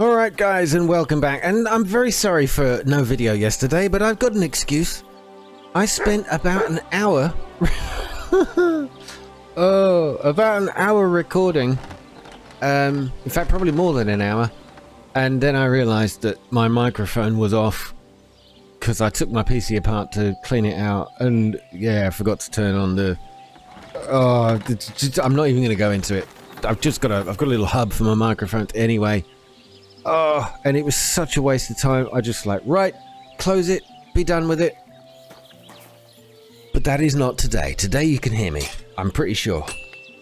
Alright guys, and welcome back. And I'm very sorry for no video yesterday, but I've got an excuse. I spent about an hour... about an hour recording. In fact, probably more than an hour. And then I realised that my microphone was off because I took my PC apart to clean it out. And yeah, I forgot to turn on the... I'm not even going to go into it. I've got a little hub for my microphone anyway. And it was such a waste of time. I just right, close it, be done with it. But that is not today. Today you can hear me. I'm pretty sure.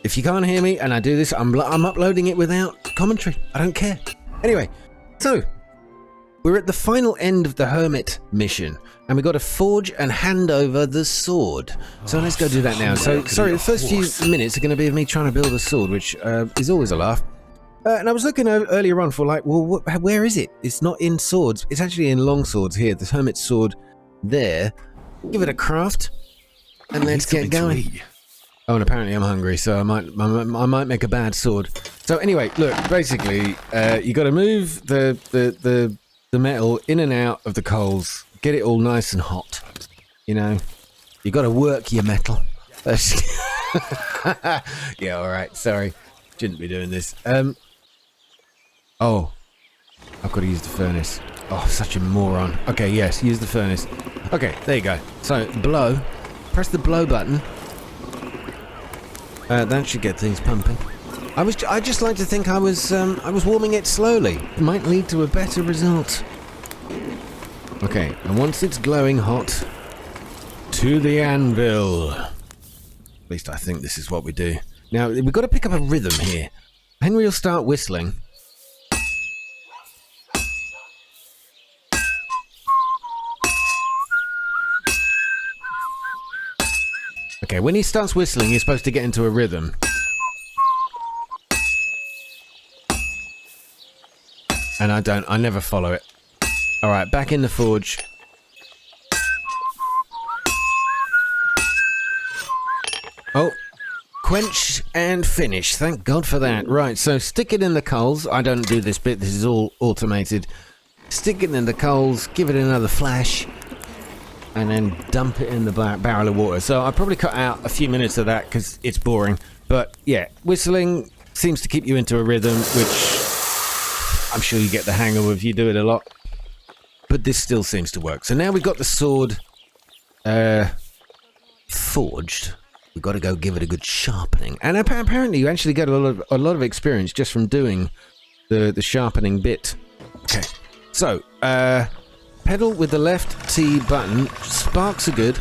If you can't hear me and I do this, I'm uploading it without commentary. I don't care. Anyway, so we're at the final end of the Hermit mission, and we got to forge and hand over the sword. So let's go do that now. So sorry, the first few minutes are going to be of me trying to build a sword, which is always a laugh. And I was looking earlier on for where is it? It's not in swords. It's actually in long swords here. The Hermit sword there. Give it a craft, and let's get going. Oh, and apparently I'm hungry, so I might make a bad sword. So anyway, look, basically, you got to move the metal in and out of the coals, get it all nice and hot. You know, you got to work your metal. Yeah, all right. Sorry, shouldn't be doing this. Oh, I've got to use the furnace. Oh, such a moron. Okay, yes, use the furnace. Okay, there you go. So blow. Press the blow button. That should get things pumping. I just like to think I was warming it slowly. It might lead to a better result. Okay, and once it's glowing hot, to the anvil. At least I think this is what we do. Now, we've got to pick up a rhythm here. Henry will start whistling. Okay, when he starts whistling, you're supposed to get into a rhythm. And I never follow it. Alright, back in the forge. Oh, quench and finish. Thank God for that. Right, so stick it in the coals. I don't do this bit, this is all automated. Stick it in the coals, give it another flash, and then dump it in the barrel of water. So I probably cut out a few minutes of that because it's boring. But yeah, whistling seems to keep you into a rhythm, which I'm sure you get the hang of if you do it a lot. But this still seems to work. So now we've got the sword forged. We've got to go give it a good sharpening. And apparently you actually get a lot of experience just from doing the sharpening bit. Okay, so pedal with the left T button. Sparks are good.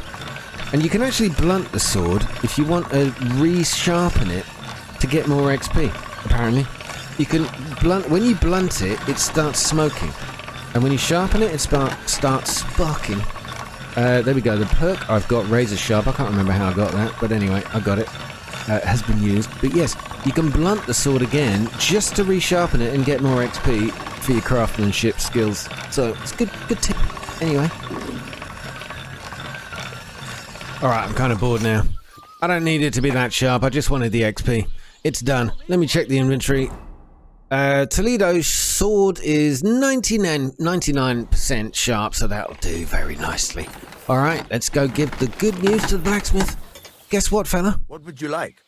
And you can actually blunt the sword if you want to re-sharpen it to get more XP, apparently. You can blunt... When you blunt it, it starts smoking. And when you sharpen it, it starts sparking. There we go. The perk I've got, Razor Sharp. I can't remember how I got that. But anyway, I got it. It has been used. But yes, you can blunt the sword again just to re-sharpen it and get more XP for your craftsmanship skills. So it's a good tip. Anyway. Alright, I'm kind of bored now. I don't need it to be that sharp. I just wanted the XP. It's done. Let me check the inventory. Toledo's sword is 99% sharp, so that'll do very nicely. Alright, let's go give the good news to the blacksmith. Guess what, fella? What would you like?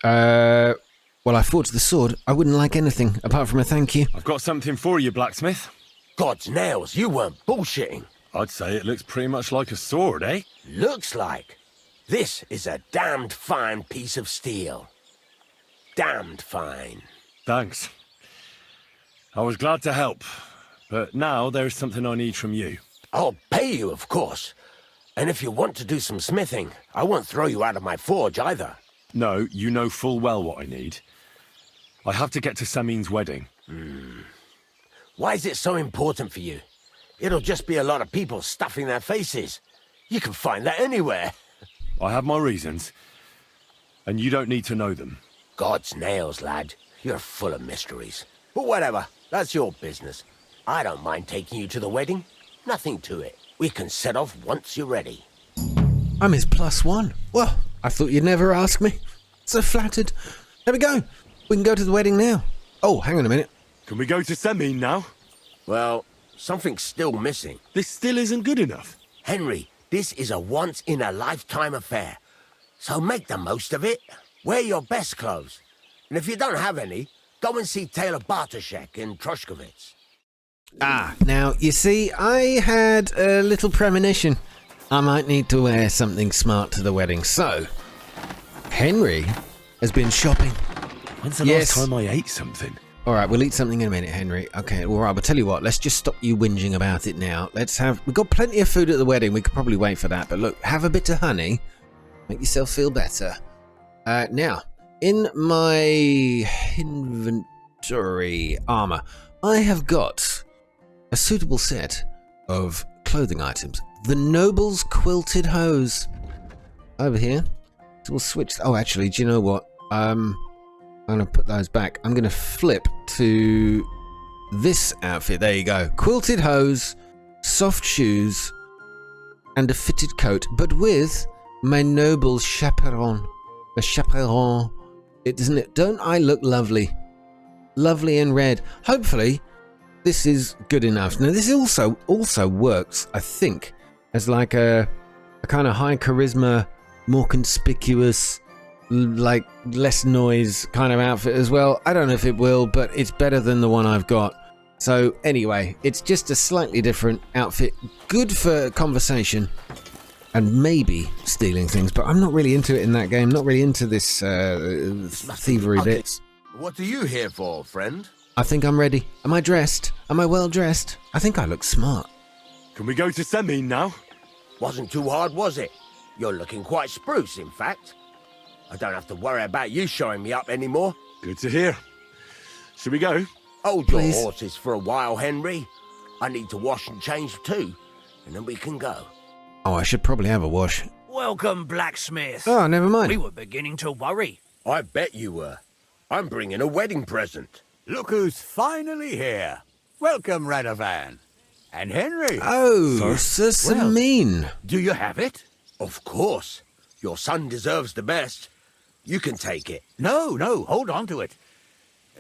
Well, I forged the sword. I wouldn't like anything apart from a thank you. I've got something for you, blacksmith. God's nails, you weren't bullshitting. I'd say it looks pretty much like a sword, eh? Looks like. This is a damned fine piece of steel. Damned fine. Thanks. I was glad to help, but now there's something I need from you. I'll pay you, of course. And if you want to do some smithing, I won't throw you out of my forge either. No, you know full well what I need. I have to get to Samin's wedding. Why is it so important for you? It'll just be a lot of people stuffing their faces. You can find that anywhere. I have my reasons, and you don't need to know them. God's nails, lad. You're full of mysteries. But whatever, that's your business. I don't mind taking you to the wedding. Nothing to it. We can set off once you're ready. I'm his +1. Well, I thought you'd never ask me. So flattered. There we go. We can go to the wedding now. Oh, hang on a minute. Can we go to semi now? Well, something's still missing. This still isn't good enough. Henry, this is a once-in-a-lifetime affair. So make the most of it. Wear your best clothes. And if you don't have any, go and see Taylor Bartoszek in Troshkovitz. Ah, now, you see, I had a little premonition. I might need to wear something smart to the wedding. So, Henry has been shopping. When's the Yes. last time I ate something? All right, we'll eat something in a minute, Henry. Okay, all right, but tell you what, let's just stop you whinging about it now. We've got plenty of food at the wedding. We could probably wait for that. But look, have a bit of honey. Make yourself feel better. Now, in my inventory armor, I have got a suitable set of clothing items. The Noble's Quilted Hose. Over here. So we'll switch. Oh, actually, do you know what? I'm going to put those back. I'm going to flip to this outfit. There you go. Quilted hose, soft shoes, and a fitted coat, but with my noble chaperon. The chaperon. Don't I look lovely? Lovely in red. Hopefully, this is good enough. Now, this also works, I think, as like a kind of high charisma, more conspicuous, like less noise kind of outfit as well. I don't know if it will, but it's better than the one I've got. So anyway, it's just a slightly different outfit. Good for conversation and maybe stealing things, but I'm not really into it in that game. Not really into this thievery Okay. bits. What are you here for, friend? I think I'm ready. Am I dressed? Am I well dressed? I think I look smart. Can we go to semi now? Wasn't too hard, was it? You're looking quite spruce, in fact. I don't have to worry about you showing me up anymore. Good to hear. Should we go? Hold Please. your horses for a while, Henry. I need to wash and change too, and then we can go. Oh, I should probably have a wash. Welcome, blacksmith. Oh, never mind. We were beginning to worry. I bet you were. I'm bringing a wedding present. Look who's finally here. Welcome, Radovan. And Henry. Oh, Sir Samine. Do you have it? Of course. Your son deserves the best. You can take it. No, hold on to it.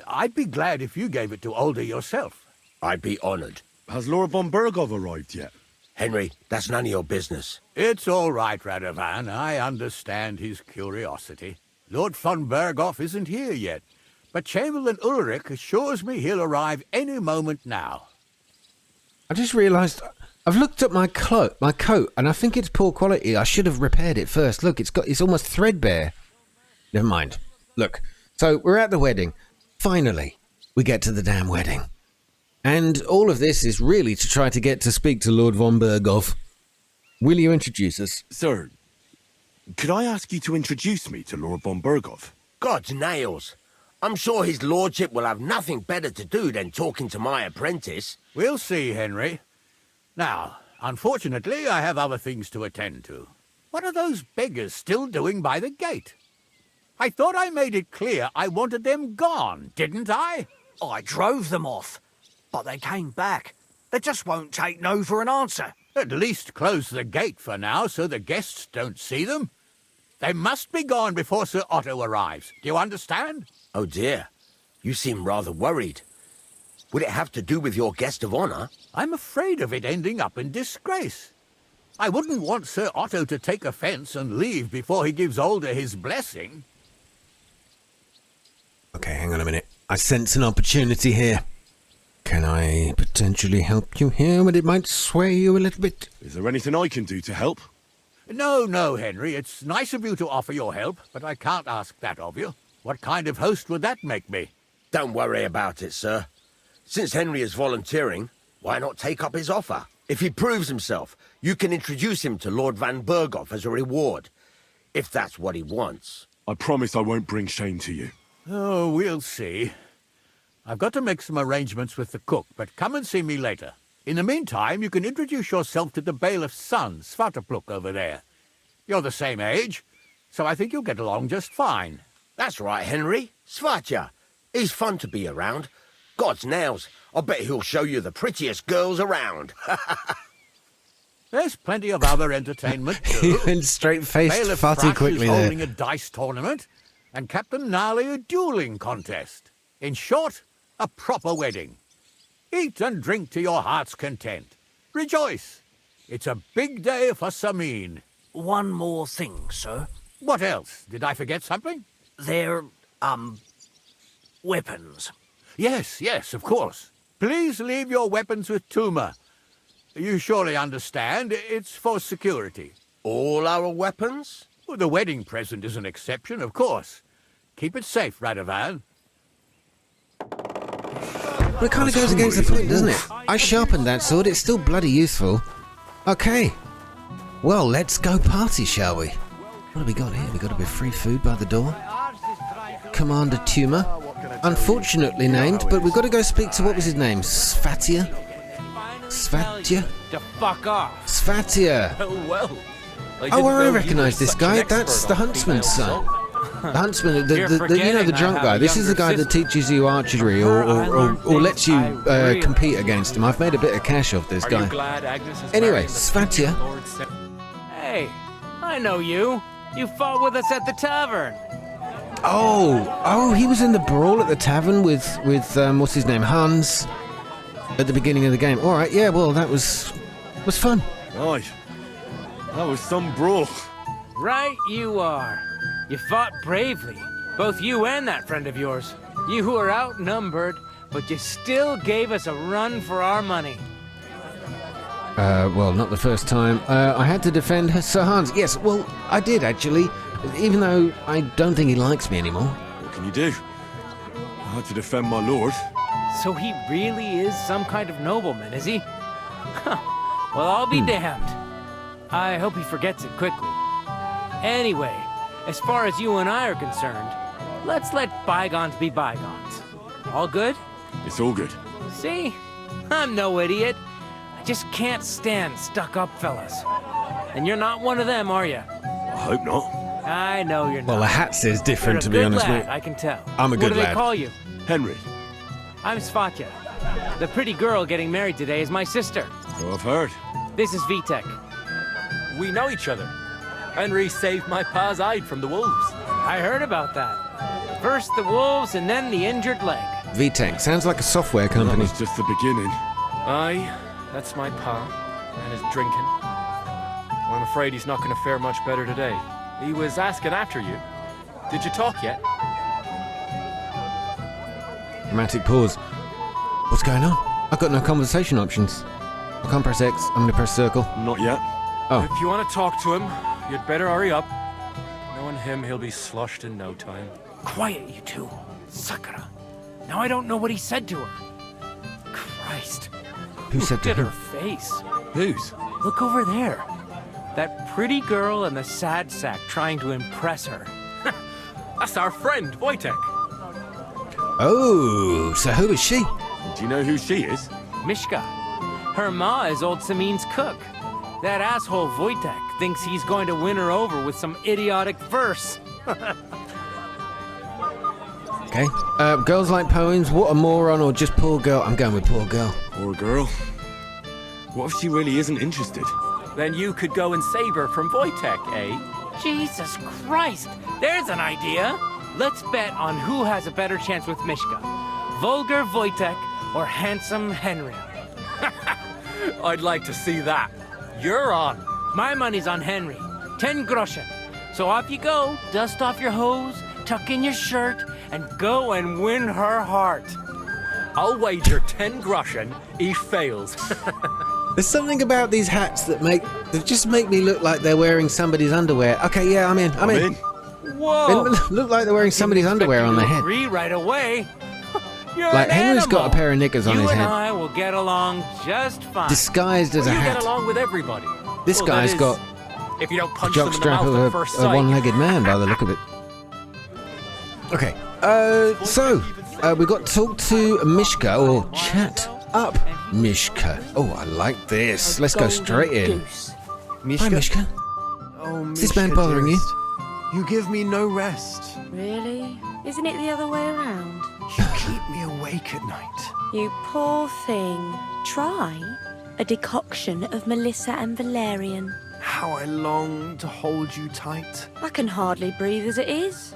I'd be glad if you gave it to Older yourself. I'd be honored. Has Laura von Bergov arrived yet? Henry, that's none of your business. It's all right, Radovan. I understand his curiosity. Lord von Berghoff isn't here yet, but Chamberlain Ulrich assures me he'll arrive any moment now. I just realised I've looked at my coat, and I think it's poor quality. I should have repaired it first. Look, it's almost threadbare. Never mind. Look, so we're at the wedding. Finally, we get to the damn wedding. And all of this is really to try to get to speak to Lord von Berghoff. Will you introduce us? Sir, could I ask you to introduce me to Laura von Bergov? God's nails. I'm sure his lordship will have nothing better to do than talking to my apprentice. We'll see, Henry. Now, unfortunately, I have other things to attend to. What are those beggars still doing by the gate? I thought I made it clear I wanted them gone, didn't I? I drove them off, but they came back. They just won't take no for an answer. At least close the gate for now so the guests don't see them. They must be gone before Sir Otto arrives. Do you understand? Oh dear, you seem rather worried. Would it have to do with your guest of honor? I'm afraid of it ending up in disgrace. I wouldn't want Sir Otto to take offence and leave before he gives Older his blessing. Okay, hang on a minute. I sense an opportunity here. Can I potentially help you here when it might sway you a little bit? Is there anything I can do to help? No, Henry. It's nice of you to offer your help, but I can't ask that of you. What kind of host would that make me? Don't worry about it, sir. Since Henry is volunteering, why not take up his offer? If he proves himself, you can introduce him to Lord Van Berghoff as a reward, if that's what he wants. I promise I won't bring shame to you. Oh, we'll see. I've got to make some arrangements with the cook, but come and see me later. In the meantime, you can introduce yourself to the bailiff's son, Svatopluk, over there. You're the same age, so I think you'll get along just fine. That's right, Henry. Svatja. He's fun to be around. God's nails. I bet he'll show you the prettiest girls around. There's plenty of other entertainment, He too. went straight-faced Bailiff farty Thrush quickly is there. holding a dice tournament, and Captain Gnarly a dueling contest. In short, A proper wedding. Eat and drink to your heart's content. Rejoice. It's a big day for Samin. One more thing, sir. What else? Did I forget something? They're, weapons. Yes, of course. Please leave your weapons with Tuma. You surely understand, it's for security. All our weapons? Well, the wedding present is an exception, of course. Keep it safe, Radovan. Well, it kind of goes against the point, doesn't it? I sharpened that sword, it's still bloody useful. Okay. Well, let's go party, shall we? What have we got here? We got a bit of free food by the door. Commander Tuma. Unfortunately named, but we've got to go speak to, what was his name? Svatia? To fuck off. Svatia! Well. Oh, I recognise this guy. That's the huntsman's son. The huntsman, the drunk guy. This is the guy that teaches you archery or lets you compete against him. I've made a bit of cash off this guy. Anyway, Svatia. Hey, I know you. You fought with us at the tavern. Oh, he was in the brawl at the tavern with what's his name, Hans, at the beginning of the game. All right, yeah, well, that was fun. Right. That was some brawl. Right you are. You fought bravely, both you and that friend of yours. You were outnumbered, but you still gave us a run for our money. Well, not the first time. I had to defend Sir Hans. Yes, well, I did, actually. Even though I don't think he likes me anymore. What can you do? I had to defend my lord. So he really is some kind of nobleman, is he? Huh. Well, I'll be damned. I hope he forgets it quickly. Anyway, as far as you and I are concerned, let's let bygones be bygones. All good? It's all good. See? I'm no idiot. I just can't stand stuck-up fellas. And you're not one of them, are you? I hope not. I know you're not. Well, the hat says different, You're a to be good honest, lad, mate. I can tell. I'm a good What do lad. they call you? Henry. I'm Svatya. The pretty girl getting married today is my sister. So I've heard. This is Vitek. We know each other. Henry saved my pa's hide from the wolves. I heard about that. First the wolves and then the injured leg. VTech sounds like a software That company. was just the beginning. Aye, that's my pa. And his drinking. Well, I'm afraid he's not going to fare much better today. He was asking after you. Did you talk yet? Dramatic pause. What's going on? I've got no conversation options. I can't press X. I'm gonna press circle. Not yet. Oh. If you want to talk to him, you'd better hurry up. Knowing him, he'll be sloshed in no time. Quiet, you two. Sakura. Now I don't know what he said to her. Christ. Who said to Look at who? her face. Whose? Look over there. That pretty girl and the sad sack trying to impress her. That's our friend, Wojtek. Oh, so who is she? Do you know who she is? Mishka. Her ma is old Samin's cook. That asshole Wojtek thinks he's going to win her over with some idiotic verse. Okay. Girls like poems. What a moron, or just poor girl? I'm going with poor girl. Poor girl. What if she really isn't interested? Then you could go and save her from Wojtek, eh? Jesus Christ! There's an idea! Let's bet on who has a better chance with Mishka. Vulgar Wojtek or handsome Henry. I'd like to see that. You're on. My money's on Henry. 10 groschen. So off you go, dust off your hose, tuck in your shirt, and go and win her heart. I'll wager 10 groschen he fails. There's something about these hats that just make me look like they're wearing somebody's underwear. Okay, yeah, I'm in. I'm in. Whoa! They look like they're wearing somebody's underwear on their head. Agree right away. You're Like an Henry's animal. got a pair of knickers on You his and head, I will get along just fine. disguised as a You get hat. along with everybody. This Well, that guy's is, got if you don't a punch them in the jockstrap mouth of at a first sight. one-legged man by the look of it. Okay, so we got to talk to Mishka, or chat up Mishka. Oh, I like this. Let's go straight in. Hi, Mishka. Oh, Is this man bothering you? You give me no rest. Really? Isn't it the other way around? You keep me awake at night. You poor thing. Try a decoction of Melissa and Valerian. How I long to hold you tight. I can hardly breathe as it is.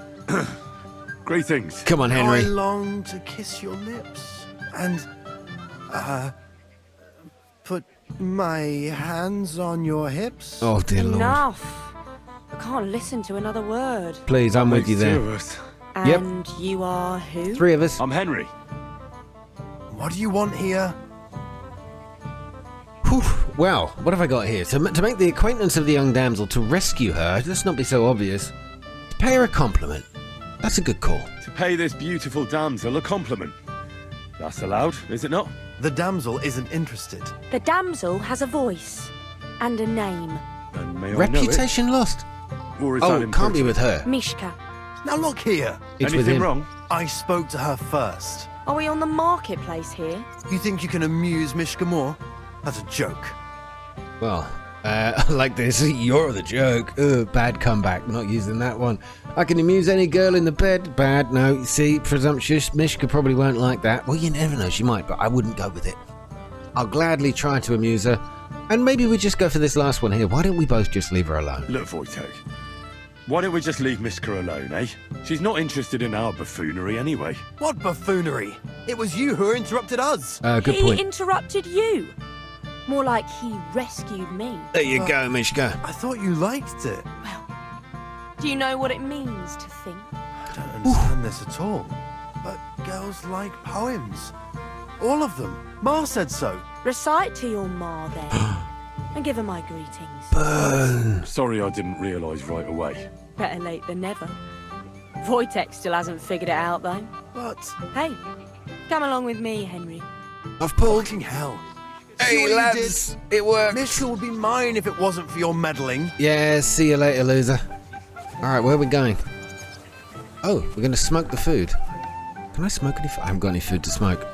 Greetings. Come on, I Henry. long to kiss your lips and, put my hands on your hips. Oh, dear Lord. Enough. I can't listen to another word. Please, I'm with you Makes two there. of us. Yep. And you are who? 3 of us. I'm Henry. What do you want here? Whew. Well, what have I got here? To make the acquaintance of the young damsel, to rescue her, let's not be so obvious. To pay her a compliment. That's a good call. To pay this beautiful damsel a compliment. That's allowed, is it not? The damsel isn't interested. The damsel has a voice and a name. And may Reputation lost. I know it? Or is Oh, that can't be impertinent? with her. Mishka. Now look here. It's with Anything him. wrong? I spoke to her first. Are we on the marketplace here? You think you can amuse Mishka more? That's a joke. Well, like this, you're the joke. Bad comeback, not using that one. I can amuse any girl in the bed. Bad, no, you see, presumptuous. Mishka probably won't like that. Well, you never know, she might, but I wouldn't go with it. I'll gladly try to amuse her. And maybe we just go for this last one here. Why don't we both just leave her alone? Look, Wojtek. Why don't we just leave Mishka alone, eh? She's not interested in our buffoonery anyway. What buffoonery? It was you who interrupted us. Good He point. interrupted you. More like he rescued me. There you go, Mishka. I thought you liked it. Well, do you know what it means to think? I don't understand this at all. But girls like poems. All of them. Ma said so. Recite to your ma then. And give her my greetings. Sorry I didn't realise right away. Better late than never. Wojtek still hasn't figured it out though. But Hey, come along with me, Henry. I've pulled. fucking hell. Hey, See what you lads. It worked. Mishka would be mine if it wasn't for your meddling. Yeah, see you later, loser. Alright, where are we going? Oh, we're going to smoke the food. Can I smoke any food? I haven't got any food to smoke.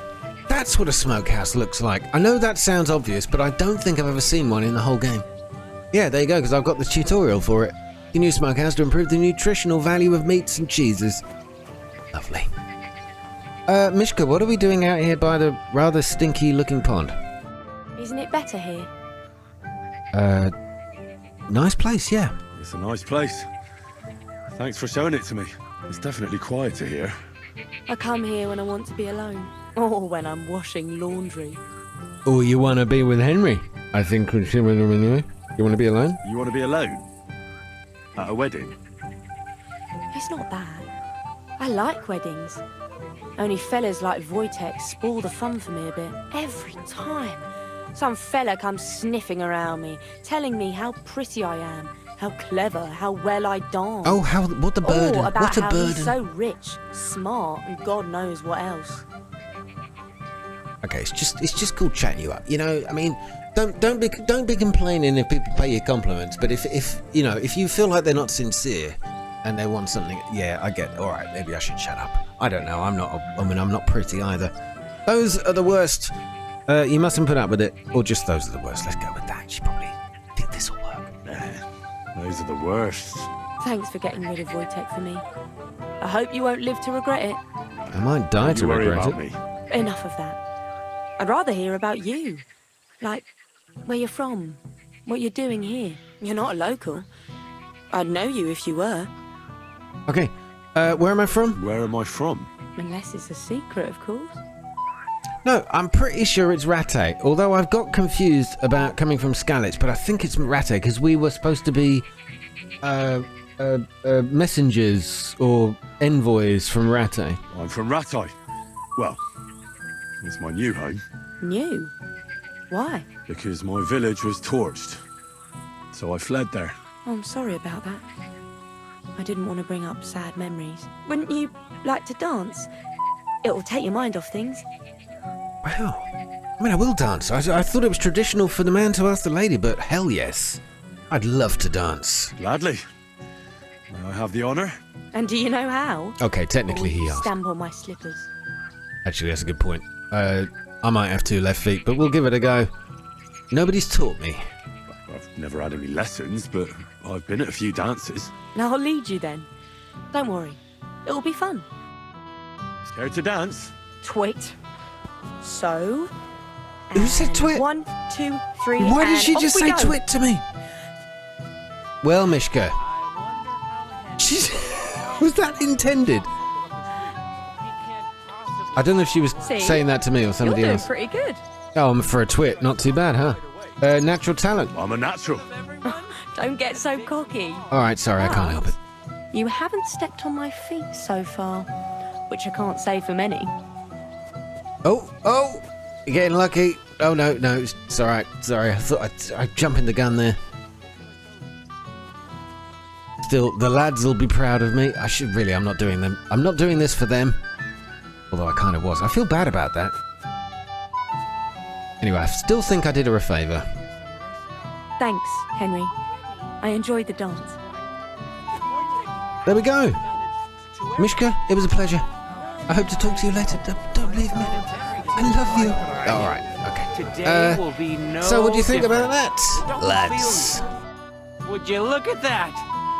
That's what a smokehouse looks like. I know that sounds obvious, but I don't think I've ever seen one in the whole game. Yeah, there you go, because I've got the tutorial for it. You can use smokehouse to improve the nutritional value of meats and cheeses. Lovely. Mishka, what are we doing out here by the rather stinky looking pond? Isn't it better here? Nice place, yeah. It's a nice place. Thanks for showing it to me. It's definitely quieter here. I come here when I want to be alone. Or when I'm washing laundry. Oh, you want to be with Henry? I think we should. You want to be alone? You want to be alone? At a wedding? It's not that. I like weddings. Only fellas like Wojtek spoil the fun for me a bit. Every time. Some fella comes sniffing around me, telling me how pretty I am, how clever, how well I dance. Oh, what a burden. Or about What a how burden. he's so rich, smart, and God knows what else. Okay, it's just cool chatting you up. You know, I mean, don't be complaining if people pay you compliments. But if you feel like they're not sincere and they want something, yeah, I get. All right, maybe I should shut up. I don't know. I'm not pretty either. Those are the worst. You mustn't put up with it, or just those are the worst. Let's go with that. She probably think this will work. Those are the worst. Thanks for getting rid of Wojtek for me. I hope you won't live to regret it. I might die to You worry regret about it. me. Enough of that. I'd rather hear about you. Like, where you're from, what you're doing here. You're not a local. I'd know you if you were. Okay, where am I from? Where am I from? Unless it's a secret, of course. No, I'm pretty sure it's Rattay. Although I've got confused about coming from Skalitz, but I think it's Rattay because we were supposed to be messengers or envoys from Rattay. I'm from Rattay. Well, it's my new home, New? Why? because my village was torched. So I fled there. Oh, I'm sorry about that. I didn't want to bring up sad memories. Wouldn't you like to dance? It'll take your mind off things. Wow. I mean, I will dance. I thought it was traditional for the man to ask the lady, but hell yes. I'd love to dance. Gladly. May I have the honour? And do you know how? Okay, technically he asked. Stamp on my slippers. Actually, that's a good point. I might have 2 left feet, but we'll give it a go. Nobody's taught me. I've never had any lessons, but I've been at a few dances. Now I'll lead you then. Don't worry. It'll be fun. Scared to dance? Twit. So. Who said and twit? 1, 2, 3. Why did and she off just we say go. twit to me? Well, Mishka. Was that intended? I don't know if she was See? saying that to me or somebody You're doing else. pretty good. Oh, for a twit, not too bad, huh? Natural talent. I'm a natural. Don't get so cocky. All right, sorry, I can't help it. You haven't stepped on my feet so far, which I can't say for many. Oh, you're getting lucky. Oh, no, it's all right. Sorry, I thought I'd jump in the gun there. Still, the lads will be proud of me. I'm not doing them. I'm not doing this for them. Although I kind of was. I feel bad about that. Anyway, I still think I did her a favour. Thanks, Henry. I enjoyed the dance. There we go. Mishka, it was a pleasure. I hope to talk to you later. Don't leave me. I love you. All right, okay. Today will be no So what do you think different. about that, Don't lads? Would you look at that?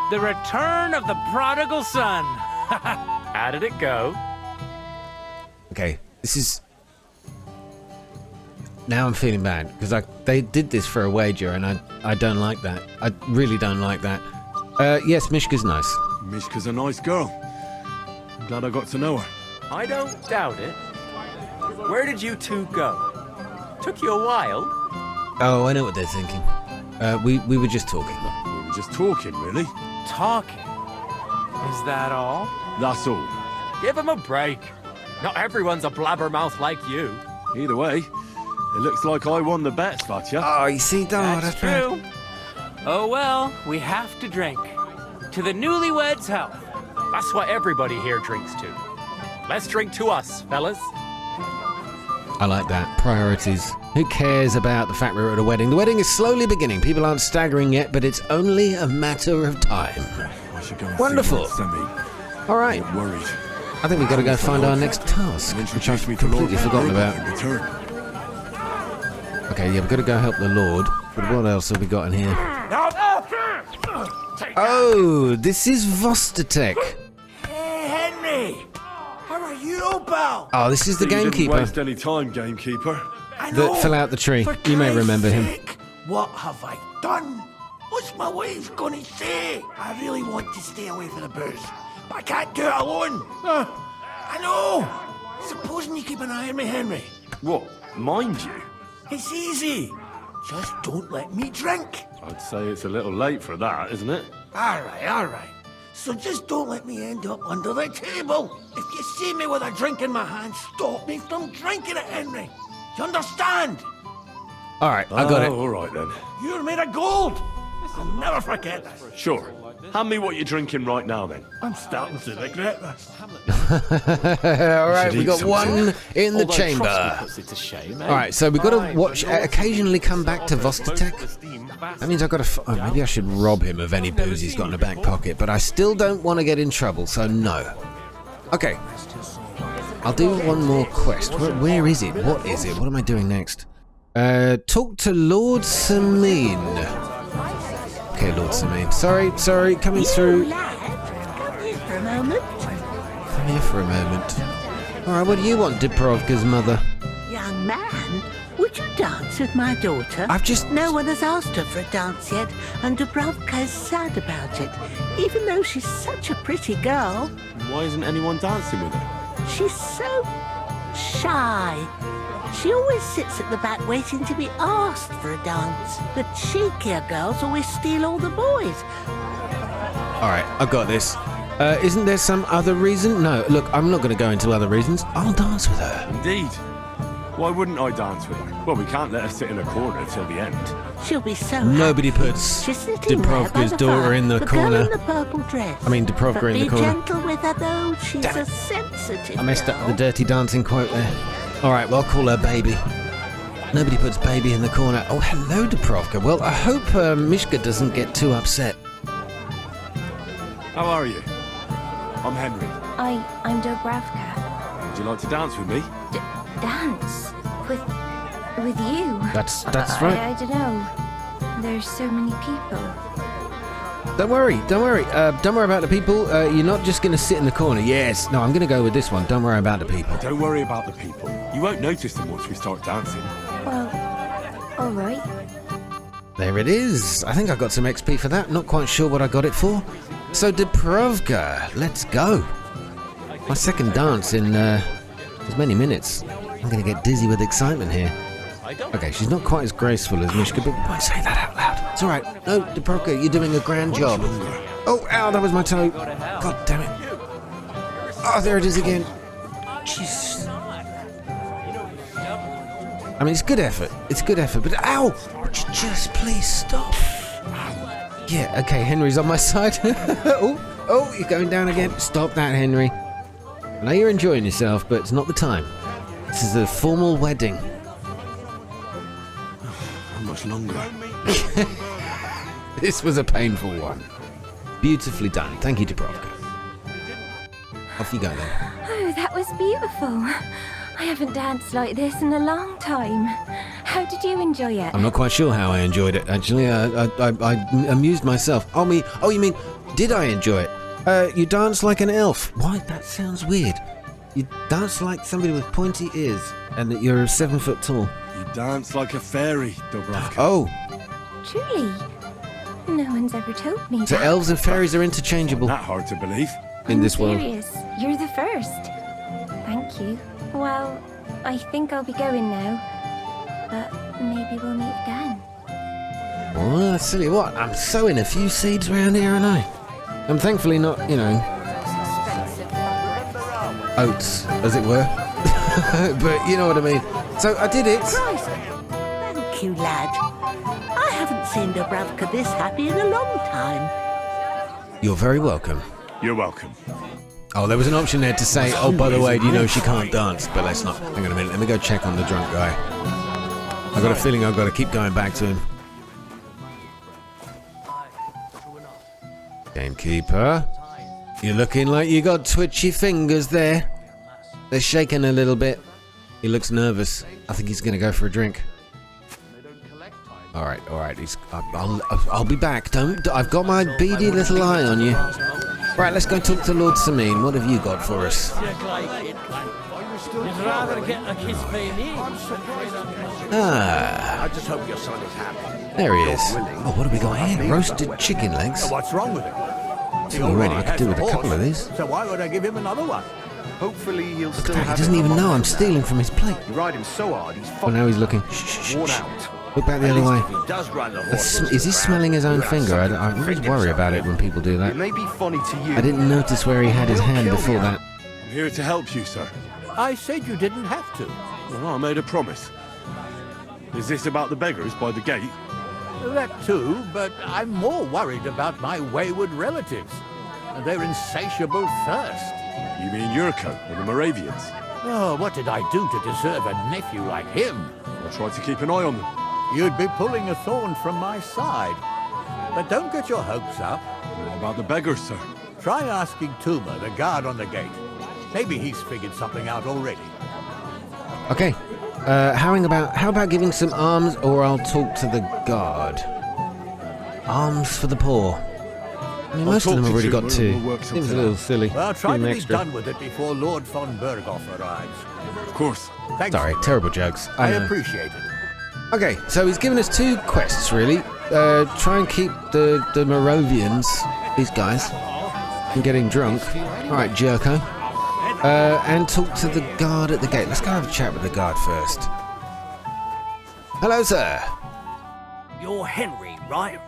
The return of the prodigal son. How did it go? Okay, this is... Now I'm feeling bad, because they did this for a wager, and I don't like that. I really don't like that. Yes, Mishka's nice. Mishka's a nice girl. I'm glad I got to know her. I don't doubt it. Where did you two go? Took you a while. Oh, I know what they're thinking. We were just talking. We were just talking, really. Talking. Is that all? That's all. Give him a break. Not everyone's a blabbermouth like you. Either way, it looks like I won the bet, Svatya. Oh, you see, That's true. Oh well, we have to drink. To the newlyweds' health. That's what everybody here drinks to. Let's drink to us, fellas. I like that. Priorities. Who cares about the fact we're at a wedding? The wedding is slowly beginning. People aren't staggering yet, but it's only a matter of time. I should go and Wonderful. see Semi. All right. I'm worried. I think we've got to go find our next task, which I've completely forgotten about. Okay, yeah, we've got to go help the Lord. But what else have we got in here? Oh, this is Vostatek. Hey, Henry! How are you, pal? Oh, this is the You didn't gamekeeper waste any time, gamekeeper. I know. that fell out the tree. For You may Christ's remember him. sake, what have I done? What's my wife gonna say? I really want to stay away from the booze, but I can't do it alone. I know. Supposing you keep an eye on me, Henry. What? Mind you? It's easy. Just don't let me drink. I'd say it's a little late for that, isn't it? All right. So just don't let me end up under the table. If you see me with a drink in my hand, stop me from drinking it, Henry. You understand? All right, I got it. All right then. You're made of gold. I'll never forget this. Sure. Hand me what you're drinking right now, then. I'm starting to regret this. All right, should we eat got some one in the Although chamber. trust me puts it to shame, eh? All right, so we've got to watch, occasionally come back to Vostatek. That means I've got to... Oh, maybe I should rob him of any booze he's got in the back pocket, but I still don't want to get in trouble, so no. Okay. I'll do one more quest. Where is it? What is it? What am I doing next? Talk to Lord Sameen. Okay, Lord Sameen. Sorry, coming through. Come here for a moment. Come here for a moment. All right, what do you want, Dubrovka's mother? Young man, would you dance with my daughter? I've just... No one has asked her for a dance yet, and Dubrovka is sad about it, even though she's such a pretty girl. Why isn't anyone dancing with her? She's so shy. She always sits at the back waiting to be asked for a dance. The cheekier girls always steal all the boys. All right, I've got this. Isn't there some other reason? No, look, I'm not going to go into other reasons. I'll dance with her. Indeed. Why wouldn't I dance with her? Well, we can't let her sit in a corner till the end. She'll be so Nobody happy. puts She's sitting there by Dubrovka's the daughter fire, in the girl corner. in the purple dress. I mean, Dubrovka But in the corner. Be gentle with her, though. She's Damn a it. sensitive I messed girl. up the dirty dancing quote there. All right, well, I'll call her baby. Nobody puts baby in the corner. Oh, hello, Dubrovka. Well, I hope Mishka doesn't get too upset. How are you? I'm Henry. I'm Dubravka. Would you like to dance with me? Dance? With you? That's right. I don't know. There's so many people. Don't worry. Don't worry about the people. You're not just going to sit in the corner. Yes. No, I'm going to go with this one. Don't worry about the people. Don't worry about the people. You won't notice them once we start dancing. Well, all right. There it is. I think I got some XP for that. Not quite sure what I got it for. So, Dubrovka, let's go. My second dance in There's many minutes. I'm going to get dizzy with excitement here. Okay, she's not quite as graceful as Mishka, but why say that out loud? It's all right. No, Dubrovka, you're doing a grand job. Oh, ow, that was my toe. God damn it. Oh, there it is again. Jesus. I mean, it's good effort. It's good effort, but ow! Would you just please stop? Yeah, okay, Henry's on my side. oh, you're going down again. Stop that, Henry. I know you're enjoying yourself, but it's not the time. This is a formal wedding. How much longer? This was a painful one. Beautifully done. Thank you, Dubrovka. Off you go then. Oh, that was beautiful. I haven't danced like this in a long time. How did you enjoy it? I'm not quite sure how I enjoyed it, actually. I amused myself. Oh, you mean, did I enjoy it? You dance like an elf. Why? That sounds weird. You dance like somebody with pointy ears, and that you're 7 foot tall. You dance like a fairy, Dubrovka. Oh. Truly? No one's ever told me So that. elves and fairies are interchangeable. Not hard to believe. In this world. Serious. You're the first. Thank you. Well, I think I'll be going now. But maybe we'll meet again. Oh, silly what? I'm sowing a few seeds around here, aren't I? I'm thankfully not, oats, as it were. But you know what I mean. So I did it. Christ, thank you, lad. I haven't seen Dubravka this happy in a long time. You're very welcome. You're welcome. Oh, there was an option there to say, oh, by the way, do you know she can't dance? But let's not. Hang on a minute. Let me go check on the drunk guy. I've got a feeling I've got to keep going back to him. Gamekeeper, you're looking like you got twitchy fingers there. They're shaking a little bit. He looks nervous. I think he's going to go for a drink. All right. I'll be back. I've got my beady little eye on you. Right, let's go talk to Lord Sameen. What have you got for us? Ah. I just hope your son is happy. There he is. Oh, what have we got here? Roasted chicken legs. What's wrong with it? Already, I could do with a couple of these. So why would I give him another one? Hopefully he'll Look still at that, have he doesn't it even on know I'm Monday. stealing from his plate. You ride him so hard, he's Oh, now he's looking. worn out. Look back the other way. If he does ride the horse, Is he smelling his own finger? I always worry about it when people do that. It may be funny to you. I didn't notice where he had his hand before that. I'm here to help you, sir. I said you didn't have to. Well, I made a promise. Is this about the beggars by the gate? That too, but I'm more worried about my wayward relatives and their insatiable thirst. You mean Yurko and the Moravians? Oh, what did I do to deserve a nephew like him? I'll try to keep an eye on them. You'd be pulling a thorn from my side. But don't get your hopes up. What about the beggars, sir? Try asking Tuma, the guard on the gate. Maybe he's figured something out already. Okay. How about giving some alms, or I'll talk to the guard. Alms for the poor. I mean, most of them have already got two. It was a little silly. Well, try Give to him be extra. done with it before Lord von Berghoff arrives. Of course. Thanks. Sorry, terrible jokes. I know. appreciate it. Okay, so he's given us two quests, really. Try and keep the Moravians, these guys, from getting drunk. All right, Jerko. And talk to the guard at the gate. Let's go have a chat with the guard first. Hello, sir. You're Henry, right?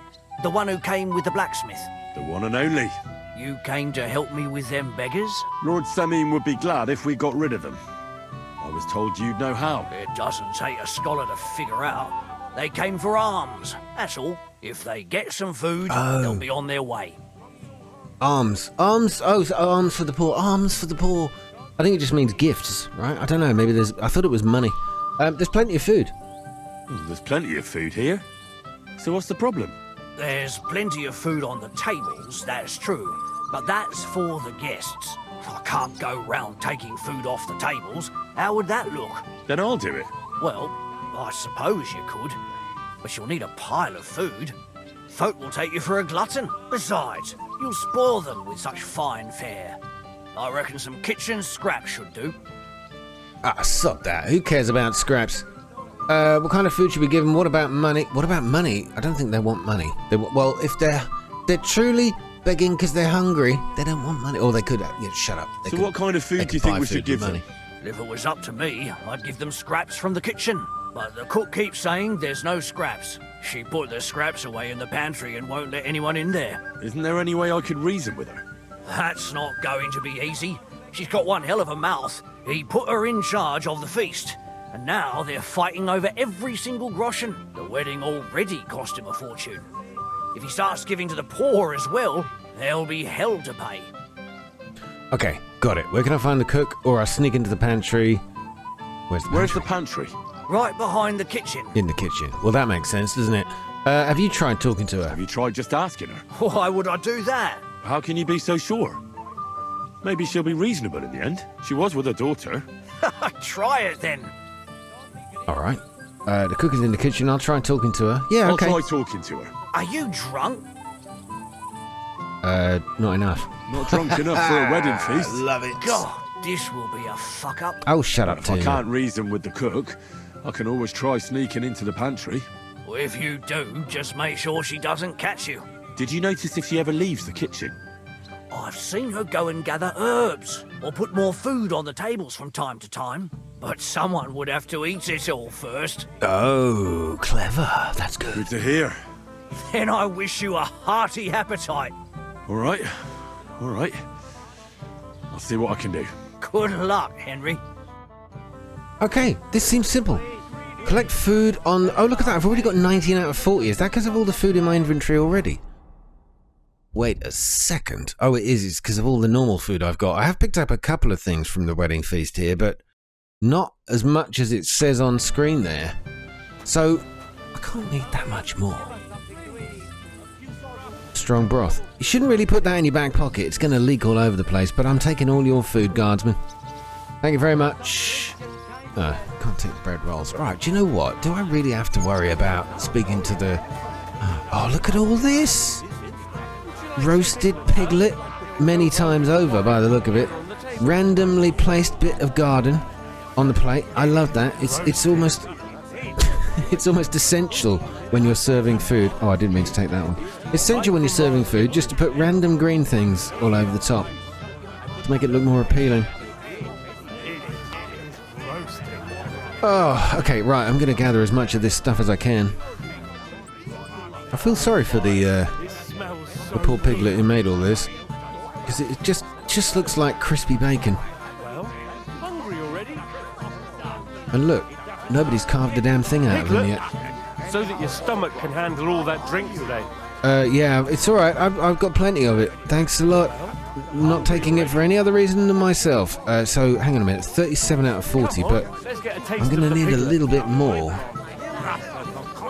The one who came with the blacksmith. The one and only. You came to help me with them beggars? Lord Sameen would be glad if we got rid of them. I was told you'd know how. It doesn't take a scholar to figure out. They came for alms, that's all. If they get some food, they'll be on their way. Alms. Oh, so alms for the poor. Alms for the poor. I think it just means gifts, right? I don't know. Maybe I thought it was money. There's plenty of food. Well, there's plenty of food here. So what's the problem? There's plenty of food on the tables, that's true. But that's for the guests. I can't go round taking food off the tables. How would that look? Then I'll do it. Well, I suppose you could. But you'll need a pile of food. Folk will take you for a glutton. Besides, you'll spoil them with such fine fare. I reckon some kitchen scraps should do. Ah, sod that. Who cares about scraps? What kind of food should we give them? What about money? What about money? I don't think they want money. Well, if they're truly begging because they're hungry, they don't want money. Or they could... shut up. So what kind of food do you think we should give them? If it was up to me, I'd give them scraps from the kitchen. But the cook keeps saying there's no scraps. She put the scraps away in the pantry and won't let anyone in there. Isn't there any way I could reason with her? That's not going to be easy. She's got one hell of a mouth. He put her in charge of the feast. And now they're fighting over every single groschen. The wedding already cost him a fortune. If he starts giving to the poor as well, there'll be hell to pay. Okay, got it. Where can I find the cook? Or I sneak into the pantry. Where's the pantry? Right behind the kitchen. In the kitchen. Well, that makes sense, doesn't it? Have you tried talking to her? Have you tried just asking her? Why would I do that? How can you be so sure? Maybe she'll be reasonable in the end. She was with her daughter. Try it then. All right. The cook is in the kitchen. I'll try talking to her. Yeah, okay. I'll try talking to her. Are you drunk? Not enough. Not drunk enough for a wedding feast. Love it. God, this will be a fuck up. Oh, shut up, If Tim. I can't reason with the cook, I can always try sneaking into the pantry. Well, if you do, just make sure she doesn't catch you. Did you notice if she ever leaves the kitchen? I've seen her go and gather herbs, or put more food on the tables from time to time. But someone would have to eat it all first. Oh, clever. That's good. Good to hear. Then I wish you a hearty appetite. All right. I'll see what I can do. Good luck, Henry. Okay, this seems simple. Collect food on... Oh, look at that. I've already got 19 out of 40. Is that because of all the food in my inventory already? Wait a second. Oh, it is. It's because of all the normal food I've got. I have picked up a couple of things from the wedding feast here, but not as much as it says on screen there. So, I can't need that much more. Strong broth. You shouldn't really put that in your back pocket. It's going to leak all over the place, but I'm taking all your food, guardsman. Thank you very much. Can't take bread rolls. Right, do you know what? Do I really have to worry about speaking to the... Oh, look at all this! Roasted piglet, many times over by the look of it. Randomly placed bit of garden on the plate. I love that. It's almost... it's almost essential when you're serving food. Oh, I didn't mean to take that one. Essential when you're serving food just to put random green things all over the top to make it look more appealing. Oh, okay, right. I'm going to gather as much of this stuff as I can. I feel sorry for the poor piglet who made all this, because it just looks like crispy bacon. Well, hungry already? And look, nobody's carved a damn thing out of him yet. So that your stomach can handle all that drink today. Yeah, it's all right. I've got plenty of it. Thanks a lot. I'm not taking it for any other reason than myself. So, hang on a minute. 37 out of 40, but I'm going to need a little bit more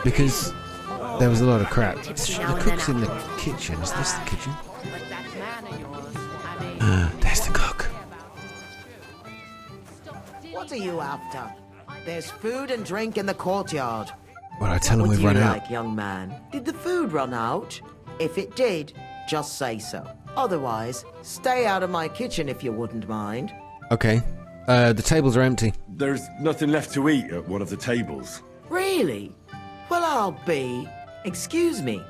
because there was a lot of crap. The cook's in the kitchen. Is this the kitchen? There's the cook. What are you after? There's food and drink in the courtyard. Well, I tell him What we've do you run out. like, young man? Did the food run out? If it did, just say so. Otherwise, stay out of my kitchen if you wouldn't mind. Okay. The tables are empty. There's nothing left to eat at one of the tables. Really? Well, I'll be. Excuse me.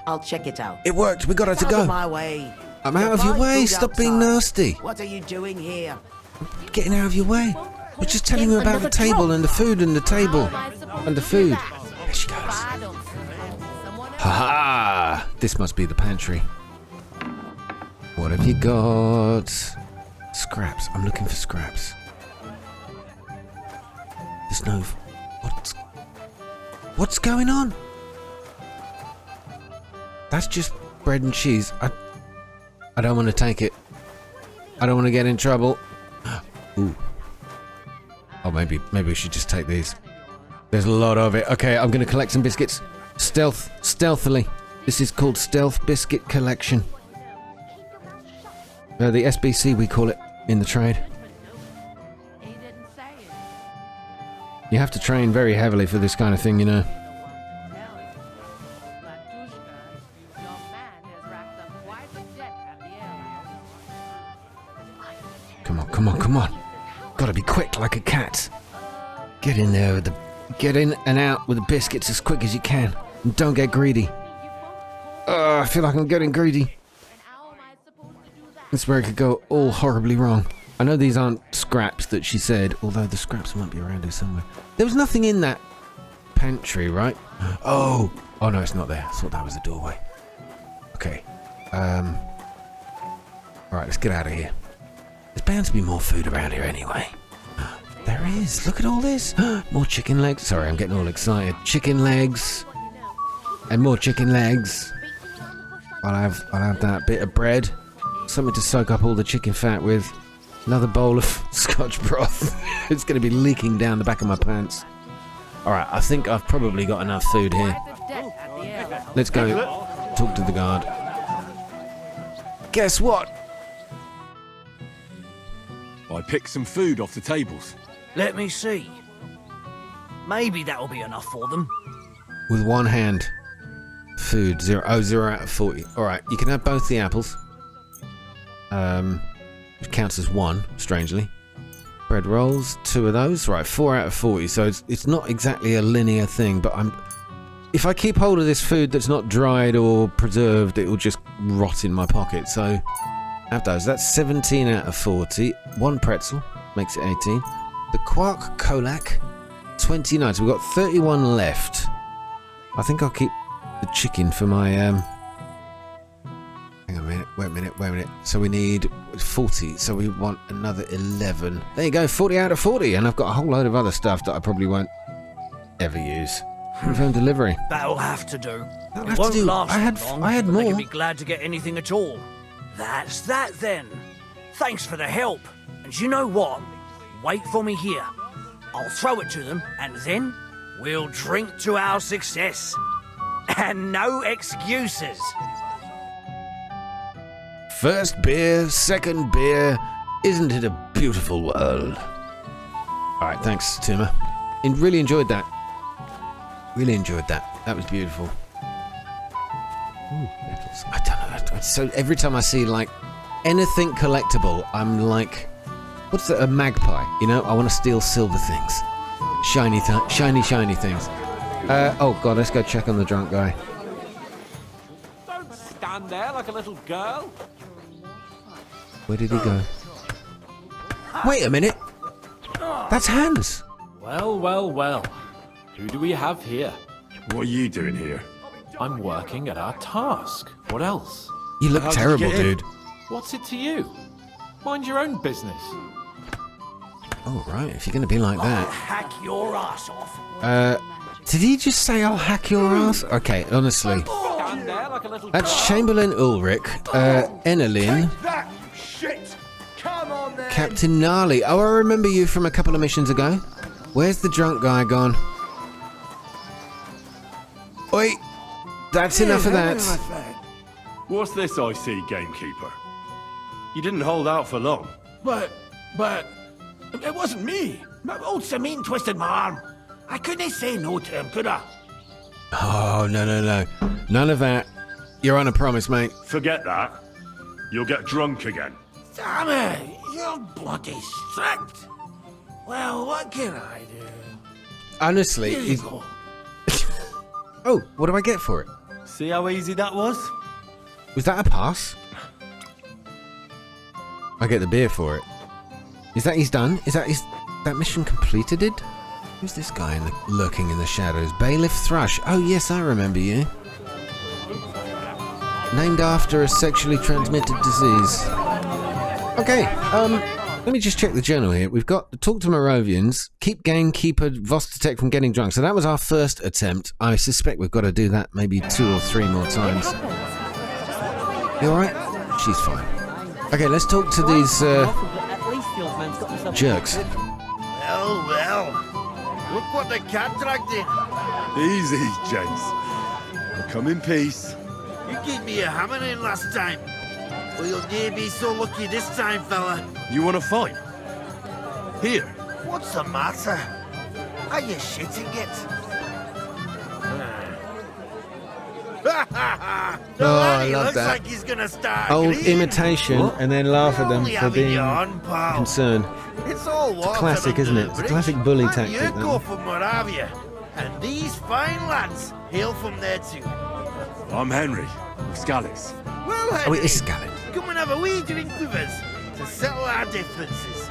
I'll check it out. It worked. We got her to Out of go. my way. I'm out of your You'll way. find Stop food being outside. nasty. What are you doing here? Getting out of your way. We're just telling you about the table and the food and the table and the food. There she goes. Ha-ha! This must be the pantry. What have you got? Scraps. I'm looking for scraps. There's no... What's going on? That's just bread and cheese. I don't want to take it. I don't want to get in trouble. Ooh. Oh, maybe we should just take these. There's a lot of it. Okay, I'm going to collect some biscuits. Stealthily. This is called Stealth Biscuit Collection. The SBC, we call it in the trade. You have to train very heavily for this kind of thing, you know. Come on. Gotta be quick like a cat. Get in there with get in and out with the biscuits as quick as you can. And don't get greedy. I feel like I'm getting greedy. That's where it could go all horribly wrong. I know these aren't scraps that she said, although the scraps might be around here somewhere. There was nothing in that pantry, right? Oh no, it's not there. I thought that was the doorway. Okay. Alright, let's get out of here. There's bound to be more food around here anyway. There is. Look at all this. More chicken legs. Sorry, I'm getting all excited. Chicken legs. And more chicken legs. I'll have that bit of bread. Something to soak up all the chicken fat with. Another bowl of Scotch broth. It's going to be leaking down the back of my pants. Alright, I think I've probably got enough food here. Let's go talk to the guard. Guess what? I picked some food off the tables. Let me see. Maybe that'll be enough for them. With one hand. Food, 0 out of 40. Alright, you can have both the apples. Which counts as 1, strangely. Bread rolls, 2 of those. Right, 4 out of 40. So it's not exactly a linear thing, but if I keep hold of this food that's not dried or preserved, it will just rot in my pocket. So, have those. That's 17 out of 40. 1 pretzel makes it 18. The quark kolak, 29. So we've got 31 left. I think I'll keep the chicken for my... Hang on a minute. Wait a minute. So we need 40. So we want another 11. There you go. 40 out of 40. And I've got a whole load of other stuff that I probably won't ever use. Confirmed delivery. That'll have to do. That'll It have to won't do. last I had long, more. but they can be glad to get anything at all. That's that then. Thanks for the help. And you know what? Wait for me here. I'll throw it to them, and then we'll drink to our success. And no excuses. First beer, second beer. Isn't it a beautiful world? Alright, thanks, Timmer. Really enjoyed that. Really enjoyed that. That was beautiful. Ooh, metals. I don't know. So every time I see, like, anything collectible, I'm like, what's that? A magpie? You know, I want to steal silver things. Shiny things. Oh, God, let's go check on the drunk guy. Don't stand there like a little girl. Where did he go? Wait a minute. That's Hans. Well. Who do we have here? What are you doing here? I'm working at our task. What else? You look How did you terrible, get in? dude. What's it to you? Mind your own business. Oh, right. If you're going to be like that. Hack your ass off. Did he just say I'll hack your ass? Okay, honestly. Stand there like a little That's Chamberlain Ulrich, Enelin, Captain Gnarly. Oh, I remember you from a couple of missions ago. Where's the drunk guy gone? Oi! That's enough of that. What's this I see, gamekeeper? You didn't hold out for long. But, it wasn't me. Old Samin twisted my arm. I couldn't say no to him, could I? Oh, no. None of that. You're on a promise, mate. Forget that. You'll get drunk again. Damn it, you're bloody strict. Well, what can I do? Honestly, Here you go. Oh, what do I get for it? See how easy that was? Was that a pass? I get the beer for it. Is that he's done? Is that mission completed? Who's this guy lurking in the shadows? Bailiff Thrush. Oh yes, I remember you. Named after a sexually transmitted disease. Okay, let me just check the journal here. We've got talk to Moravians, keep gamekeeper Vostotech from getting drunk. So that was our first attempt. I suspect we've got to do that maybe 2 or 3 more times. You alright? She's fine. Okay, let's talk to these jerks. Well. Look what the cat dragged in. Easy, gents. I'll come in peace. You gave me a hammering last time. Well, you'll near be so lucky this time, fella. You want to fight? Here. What's the matter? Are you shitting it? The I laddie love looks that. like he's gonna start Old agreeing. imitation and then laugh at them Only for having being you on, pal. concerned. It's all water classic, under isn't it? the It's a bridge. classic bully And tactic, You that go one. from Moravia, and these fine lads hail from there too. I'm Henry, of Scalix. Well, Oh, Henry, it is Scallop. come and have a wee drink with us. to settle our differences.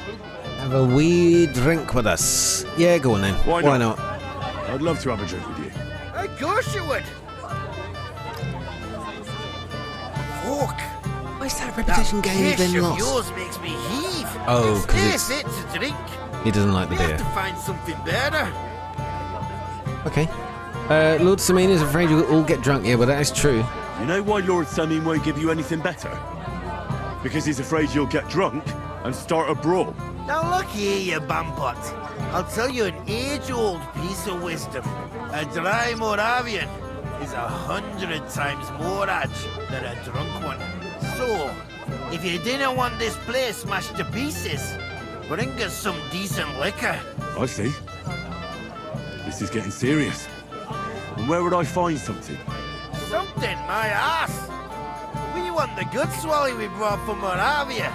Have a wee drink with us. Yeah, go on then. Why not? I'd love to have a drink with you. Of course you would. Fuck. Why's that repetition game then Of lost? yours makes me heave. Oh, 'cause It's it's... it to drink. He doesn't like the We have beer. to find something better. Okay. Lord Samin is afraid you'll all get drunk. Yeah, well, that is true. You know why Lord Samin won't give you anything better? Because he's afraid you'll get drunk and start a brawl. Now look here, you bumpot. I'll tell you an age-old piece of wisdom. A dry Moravian is 100 times more edge than a drunk one. So, if you didn't want this place smashed to pieces, bring us some decent liquor. I see. This is getting serious. And where would I find something? Something, my ass. We want the good swally we brought from Moravia.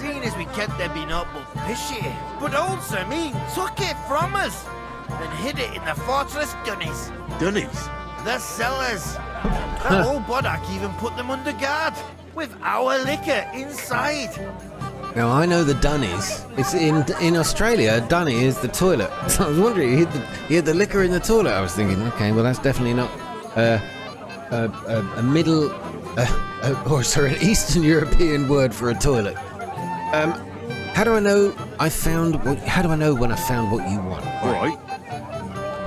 Seeing as we can't there be not but fishy. But old Samin took it from us and hid it in the fortress dunnies. Dunnies? The cellars. That old Boddock even put them under guard with our liquor inside. Now, I know the Dunnies. It's in Australia, a Dunny is the toilet. So I was wondering, he had the liquor in the toilet. I was thinking, okay, well, that's definitely not a middle... an Eastern European word for a toilet. How do I know how do I know when I found what you want? Right.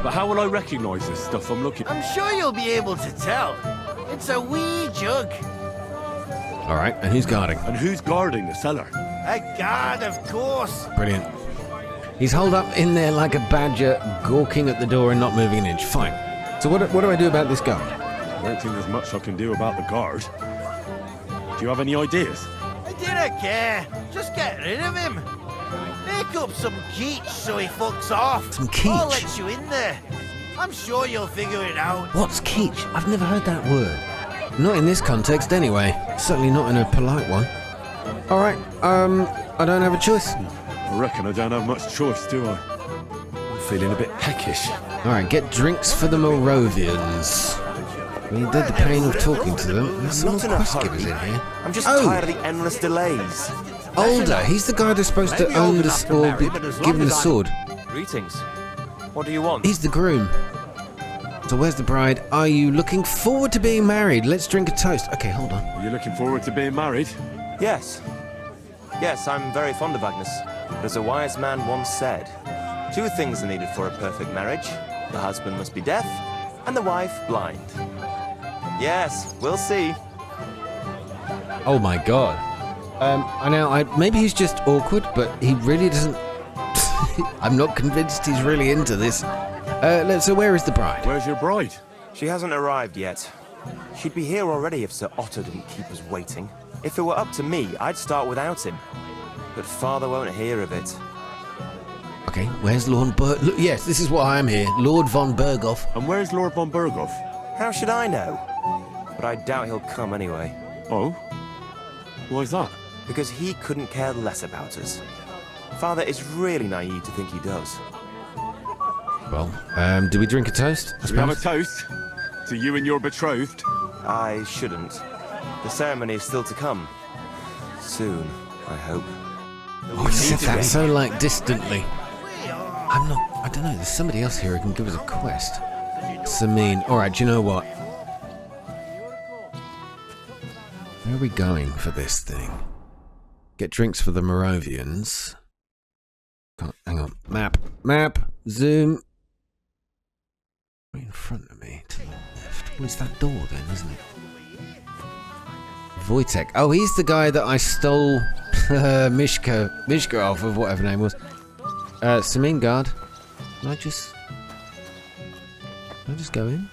But how will I recognise this stuff I'm looking... I'm sure you'll be able to tell. It's a wee jug. All right, and who's guarding? And who's guarding the cellar? A guard, of course. Brilliant. He's holed up in there like a badger, gawking at the door and not moving an inch. Fine. So what do I do about this guard? I don't think there's much I can do about the guard. Do you have any ideas? I didn't care. Just get rid of him. Make up some keech so he fucks off. Some keech? I'll let you in there. I'm sure you'll figure it out. What's keech? I've never heard that word. Not in this context, anyway. Certainly not in a polite one. All right, I don't have a choice. I reckon I don't have much choice, do I? I'm feeling a bit peckish. All right, get drinks for the Moravians. We did the pain of talking to them. There's some more quest givers in here. I'm just tired of the endless delays. Older, he's the guy that's supposed to own the or be given the sword. Greetings. What do you want? He's the groom. So where's the bride? Are you looking forward to being married? Let's drink a toast. Okay, hold on. Are you looking forward to being married? Yes. Yes, I'm very fond of Agnes. But as a wise man once said, 2 things are needed for a perfect marriage. The husband must be deaf, and the wife blind. Yes, we'll see. Oh my god. Maybe he's just awkward, but he really doesn't... I'm not convinced he's really into this. So where is the bride? Where's your bride? She hasn't arrived yet. She'd be here already if Sir Otto didn't keep us waiting. If it were up to me, I'd start without him. But Father won't hear of it. Okay, where's Lord Yes, this is why I'm here. Lord von Berghoff. And where's Lord von Berghoff? How should I know? But I doubt he'll come anyway. Oh? Why's that? Because he couldn't care less about us. Father is really naive to think he does. Well, do we drink a toast? Do we have a toast? To you and your betrothed? I shouldn't. The ceremony is still to come. Soon, I hope. Oh, he said that so, like, distantly. I don't know, there's somebody else here who can give us a quest. Samin. Alright, do you know what? Where are we going for this thing? Get drinks for the Moravians. Hang on. Map. Zoom. Right in front of me. To the left. Well, it's that door then, isn't it? Wojtek. Oh, he's the guy that I stole Mishka off of, whatever her name was. Samin guard. Can I just go in?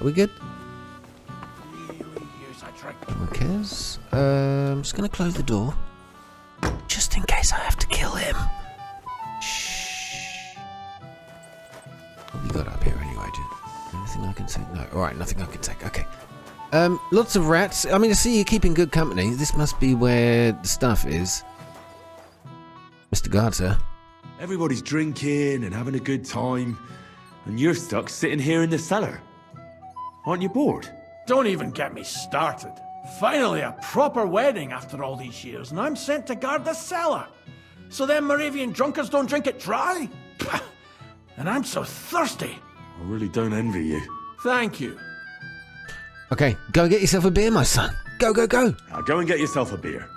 Are we good? Okay. I'm just going to close the door. Just in case I have to kill him. Shh. What have you got up here anyway, dude? Anything I can take? No. Alright, nothing I can take. Okay. Lots of rats. I mean, I see you're keeping good company. This must be where the stuff is. Mr. Guard, sir. Everybody's drinking and having a good time, and you're stuck sitting here in the cellar. Aren't you bored? Don't even get me started. Finally, a proper wedding after all these years, and I'm sent to guard the cellar. So them Moravian drunkards don't drink it dry? Pah! And I'm so thirsty. I really don't envy you. Thank you. Okay, go get yourself a beer, my son. Go, go, go. Now go and get yourself a beer.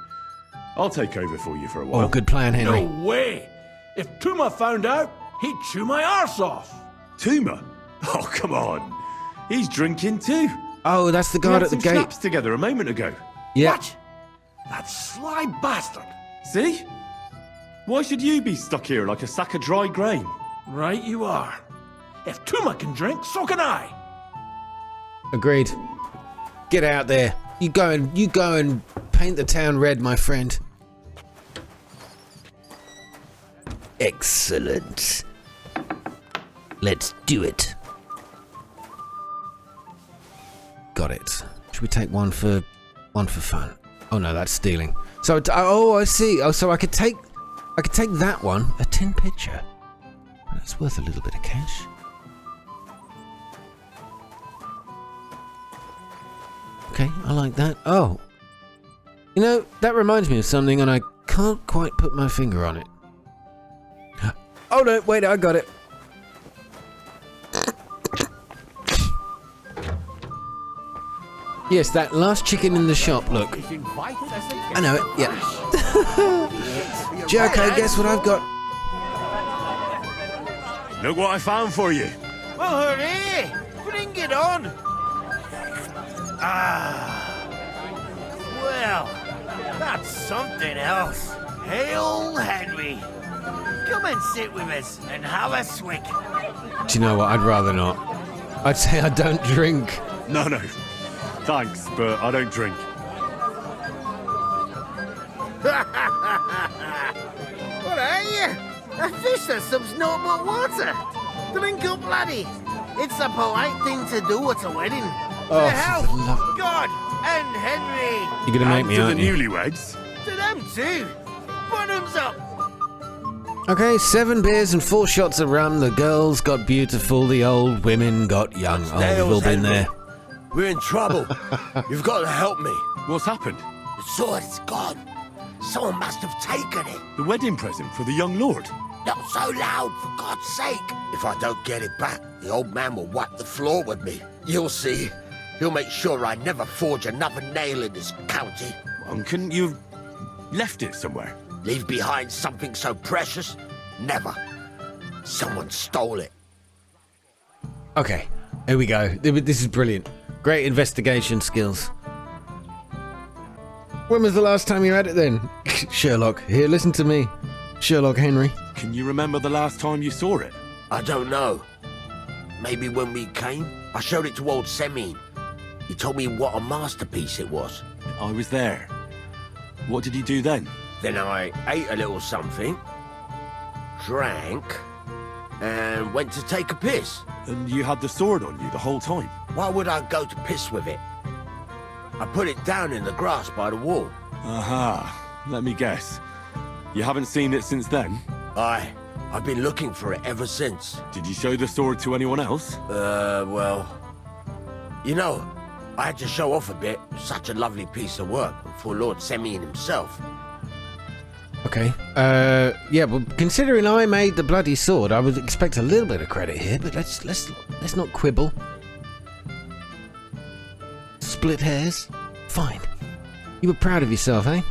I'll take over for you for a while. Oh, good plan, Henry. No way! If Tuma found out, he'd chew my arse off. Tuma? Oh, come on. He's drinking too. Oh, that's the We guard had at the some gate. snaps together a moment ago. Yeah. What? That sly bastard. See? Why should you be stuck here like a sack of dry grain? Right you are. If Tuma can drink, so can I. Agreed. Get out there. You go and paint the town red, my friend. Excellent. Let's do it. Got it. Should we take one for fun? Oh no, that's stealing. So I see. Oh, so I could take that one, a tin pitcher. That's worth a little bit of cash. Okay, I like that. Oh, you know, that reminds me of something, and I can't quite put my finger on it. Oh no, wait, I got it. Yes, that last chicken in the shop, look. I know it, yeah. Jerko, guess what I've got? Look what I found for you. Well, hurry! Bring it on! Well, that's something else. Hail, Henry! Come and sit with us and have a swig. Do you know what? I'd rather not. I'd say I don't drink. No. Thanks, but I don't drink. What are you? A fish that subs naught but water. Drink up, laddie. It's a polite thing to do at a wedding. Oh, To health, for the love- God, and Henry. You're gonna make me, to the aren't you? newlyweds. To them too. Bottoms up. Okay, 7 beers and 4 shots of rum. The girls got beautiful, the old women got young. Oh, we've all been there. We're in trouble. You've got to help me. What's happened? The sword's gone. Someone must have taken it. The wedding present for the young lord. Not so loud, for God's sake. If I don't get it back, the old man will wipe the floor with me. You'll see. He'll make sure I never forge another nail in this county. And couldn't you have left it somewhere? Leave behind something so precious? Never. Someone stole it. Okay, here we go. This is brilliant. Great investigation skills. When was the last time you had it then? Sherlock, here, listen to me. Sherlock Henry. Can you remember the last time you saw it? I don't know. Maybe when we came, I showed it to old Semine. He told me what a masterpiece it was. I was there. What did he do then? Then I ate a little something, drank, and went to take a piss. And you had the sword on you the whole time? Why would I go to piss with it? I put it down in the grass by the wall. Aha. Let me guess. You haven't seen it since then? I've been looking for it ever since. Did you show the sword to anyone else? Well... You know, I had to show off a bit. Such a lovely piece of work for Lord Semine himself. Okay. Yeah, well, considering I made the bloody sword, I would expect a little bit of credit here, but let's not quibble. Split hairs? Fine. You were proud of yourself, eh?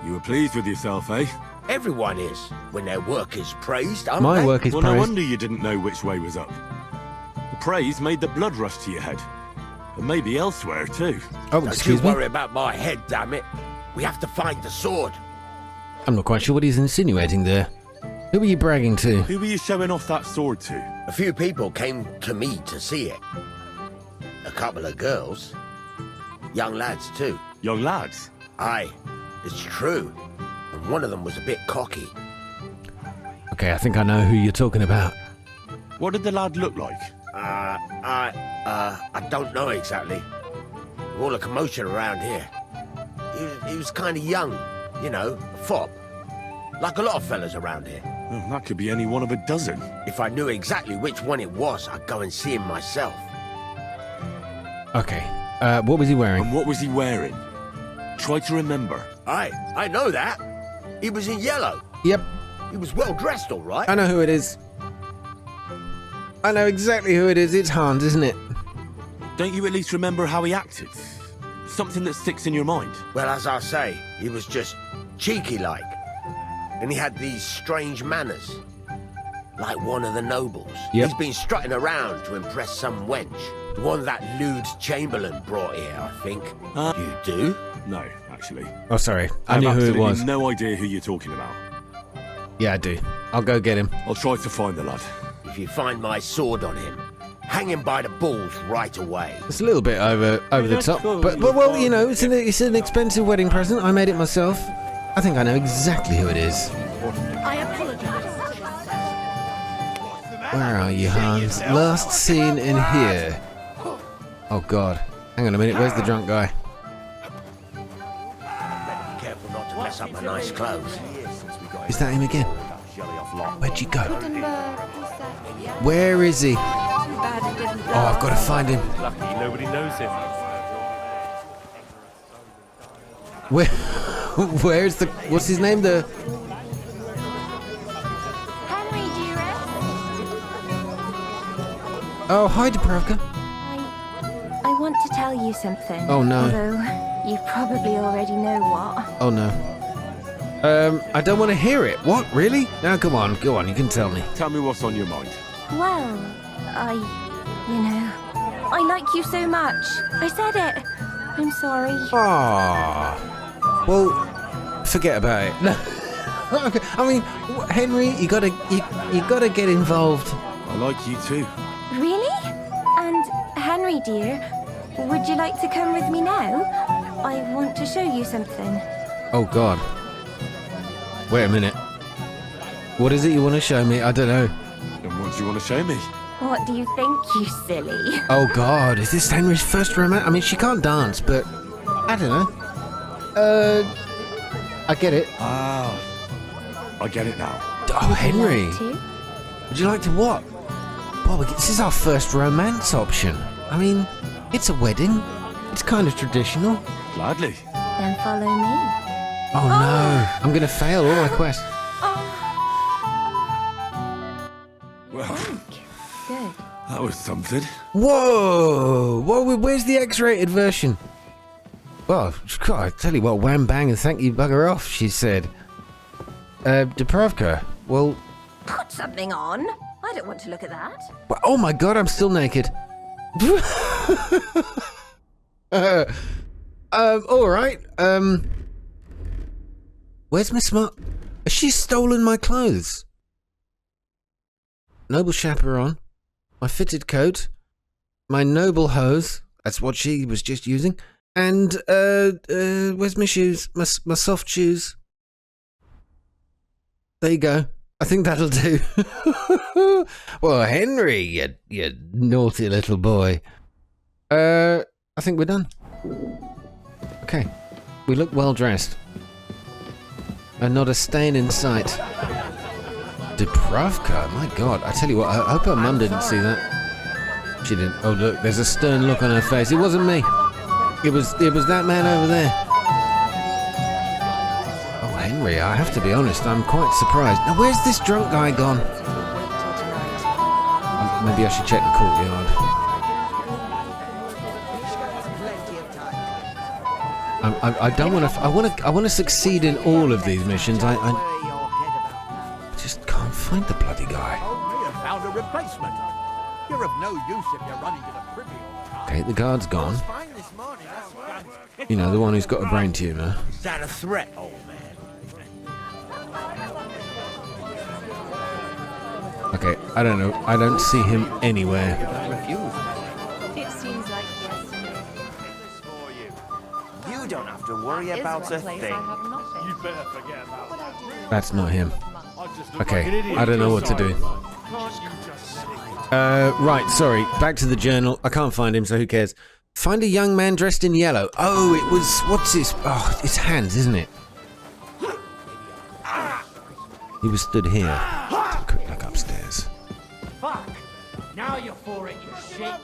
You were pleased with yourself, eh? Everyone is, when their work is praised, aren't My they? work is Well, praised. no wonder you didn't know which way was up. The praise made the blood rush to your head. And maybe elsewhere, too. Oh, Don't excuse you me? worry about my head, damn it. We have to find the sword. I'm not quite sure what he's insinuating there. Who were you bragging to? Who were you showing off that sword to? A few people came to me to see it. A couple of girls. Young lads, too. Young lads? Aye, it's true. And one of them was a bit cocky. Okay, I think I know who you're talking about. What did the lad look like? I don't know exactly. All the commotion around here. He was kind of young, you know, a fop. Like a lot of fellas around here. Well, that could be any one of a dozen. If I knew exactly which one it was, I'd go and see him myself. Okay, What was he wearing? And what was he wearing? Try to remember. I know that. He was in yellow. Yep. He was well dressed, all right. I know who it is. I know exactly who it is. It's Hans, isn't it? Don't you at least remember how he acted? Something that sticks in your mind. Well, as I say, he was just cheeky-like. And he had these strange manners. Like one of the nobles. Yep. He's been strutting around to impress some wench. The one that lewd Chamberlain brought here, I think. You do? No, actually. Oh, sorry. I have knew who it absolutely was. no idea who you're talking about. Yeah, I do. I'll go get him. I'll try to find the lad. If you find my sword on him, hang him by the balls right away. It's a little bit over the top, but well, you know, it's an expensive wedding present. I made it myself. I think I know exactly who it is. I apologize. Where are you, Hans? Last seen in here. Oh God! Hang on a minute. Where's the drunk guy? Better be careful not to mess up my nice clothes. Is that him again? Where'd you go? Where is he? Oh, I've got to find him. Lucky nobody knows him. Where's the? What's his name? The. Henry, dearest. Oh, hi, Dubravka. I want to tell you something. Oh, no. Although you probably already know what. Oh no. I don't want to hear it. What? Really? Now, come on, go on. You can tell me. Tell me what's on your mind. Well, I like you so much. I said it. I'm sorry. Ah. Well, forget about it. No. I mean, Henry, you gotta get involved. I like you too. Really? And Henry, dear, would you like to come with me now? I want to show you something. Oh God. Wait a minute. What is it you want to show me? I don't know. And what do you want to show me? What do you think, you silly? Oh God, is this Henry's first romance? I mean, she can't dance, but I don't know. I get it. Ah, I get it now. Oh, Henry. Would you like to? Would you like to what? Well, this is our first romance option. I mean, it's a wedding. It's kind of traditional. Gladly. Then follow me. Oh no, I'm gonna fail all my quests. Well, Good. that was something. Whoa! Where's the X-rated version? Well, God, I tell you what, wham bang and thank you, bugger off, she said. Dubravka, well... Put something on. I don't want to look at that. Oh my God, I'm still naked. Alright, where's my smart... Has she stolen my clothes? Noble chaperone, my fitted coat, my noble hose, that's what she was just using, and, where's my shoes? My soft shoes. There you go. I think that'll do. Well, Henry, you naughty little boy. I think we're done. Okay. We look well dressed. And not a stain in sight. Dubravka, my God. I tell you what, I hope her mum didn't see that. She didn't. Oh, look, there's a stern look on her face. It wasn't me. It was that man over there. Oh, Henry, I have to be honest, I'm quite surprised. Now, where's this drunk guy gone? Maybe I should check the courtyard. I don't want to. I want to succeed in all of these missions. I just can't find the bloody guy. We have found a replacement. You're of no use if you're running to the privy all the time. Okay, the guard's gone. You know, the one who's got a brain tumour. Is that a threat, old man? Okay, I don't know. I don't see him anywhere. It seems like You don't have to worry about a thing. You better forget about that. That's not him. I just look Okay, like an idiot I don't know what to inside. do. Can't you just say? Right, sorry. Back to the journal. I can't find him, so who cares? Find a young man dressed in yellow. Oh, it was... What's his... Oh, it's Hans, isn't it? He was stood here. Take a quick look upstairs. Fuck! Now you're for it, you shit!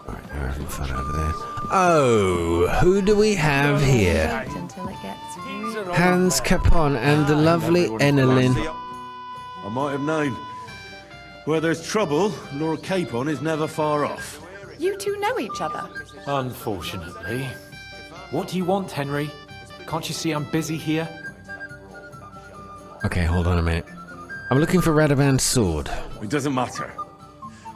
Alright, having fun over there. Oh, who do we have here? Until it gets really... Hans Capon and the lovely Enelin. I might have known. Where there's trouble, Lord Capon is never far off. You two know each other? Unfortunately. What do you want, Henry? Can't you see I'm busy here? Okay, hold on a minute. I'm looking for Radovan's sword. It doesn't matter.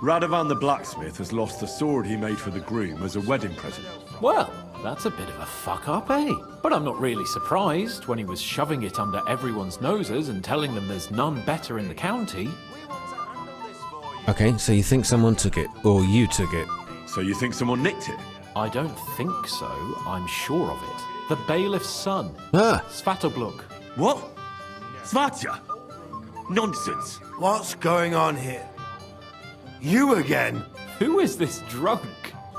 Radovan the blacksmith has lost the sword he made for the groom as a wedding present. Well, that's a bit of a fuck-up, eh? But I'm not really surprised when he was shoving it under everyone's noses and telling them there's none better in the county. Okay, so you think someone took it, or you took it? So you think someone nicked it? I don't think so, I'm sure of it. The bailiff's son. Ah! Svatobluk. What? Svatya? Nonsense. What's going on here? You again? Who is this drunk?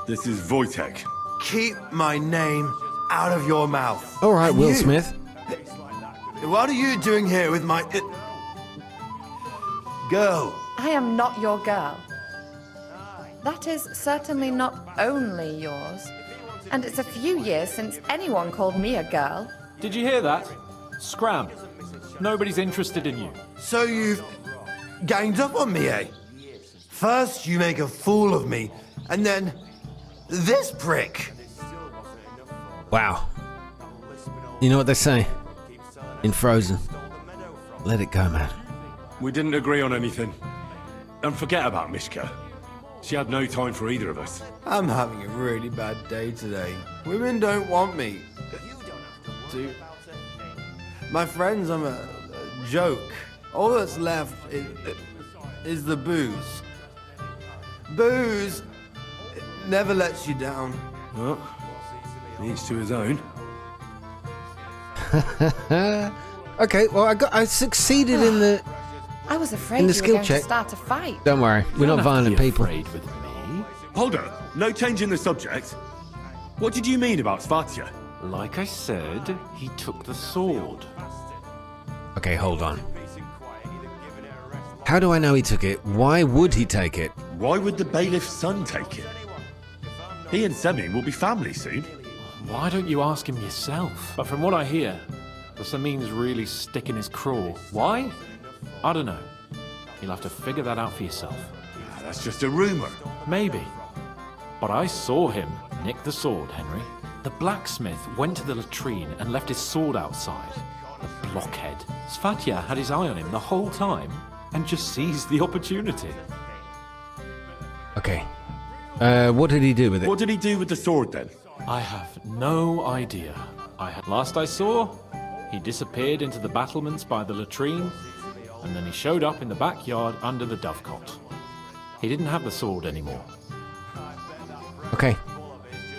This is Wojtek. Keep my name out of your mouth. All right, And Will you? Smith. What are you doing here with my... girl? I am not your girl. That is certainly not only yours. And it's a few years since anyone called me a girl. Did you hear that? Scram. Nobody's interested in you. So you've ganged up on me, eh? First you make a fool of me, and then this prick. Wow. You know what they say? In Frozen. Let it go, man. We didn't agree on anything. And forget about Mishka. She had no time for either of us. I'm having a really bad day today. Women don't want me. My friends, I'm a joke. All that's left is the booze. Booze never lets you down. Well, each to his own. Okay, well, I succeeded in the... I was afraid In the you were skill going check. to start a fight. Don't worry, we're not violent people. With me. Hold on, no change in the subject. What did you mean about Svatya? Like I said, he took the sword. Okay, hold on. How do I know he took it? Why would he take it? Why would the bailiff's son take it? He and Semi will be family soon. Why don't you ask him yourself? But from what I hear, the Samin's really sticking his craw. Why? I don't know. You'll have to figure that out for yourself. That's just a rumor. Maybe. But I saw him nick the sword, Henry. The blacksmith went to the latrine and left his sword outside. The blockhead. Svatya had his eye on him the whole time and just seized the opportunity. Okay. What did he do with it? What did he do with the sword then? I have no idea. Last I saw, he disappeared into the battlements by the latrine, and then he showed up in the backyard under the dovecot. He didn't have the sword anymore. Okay.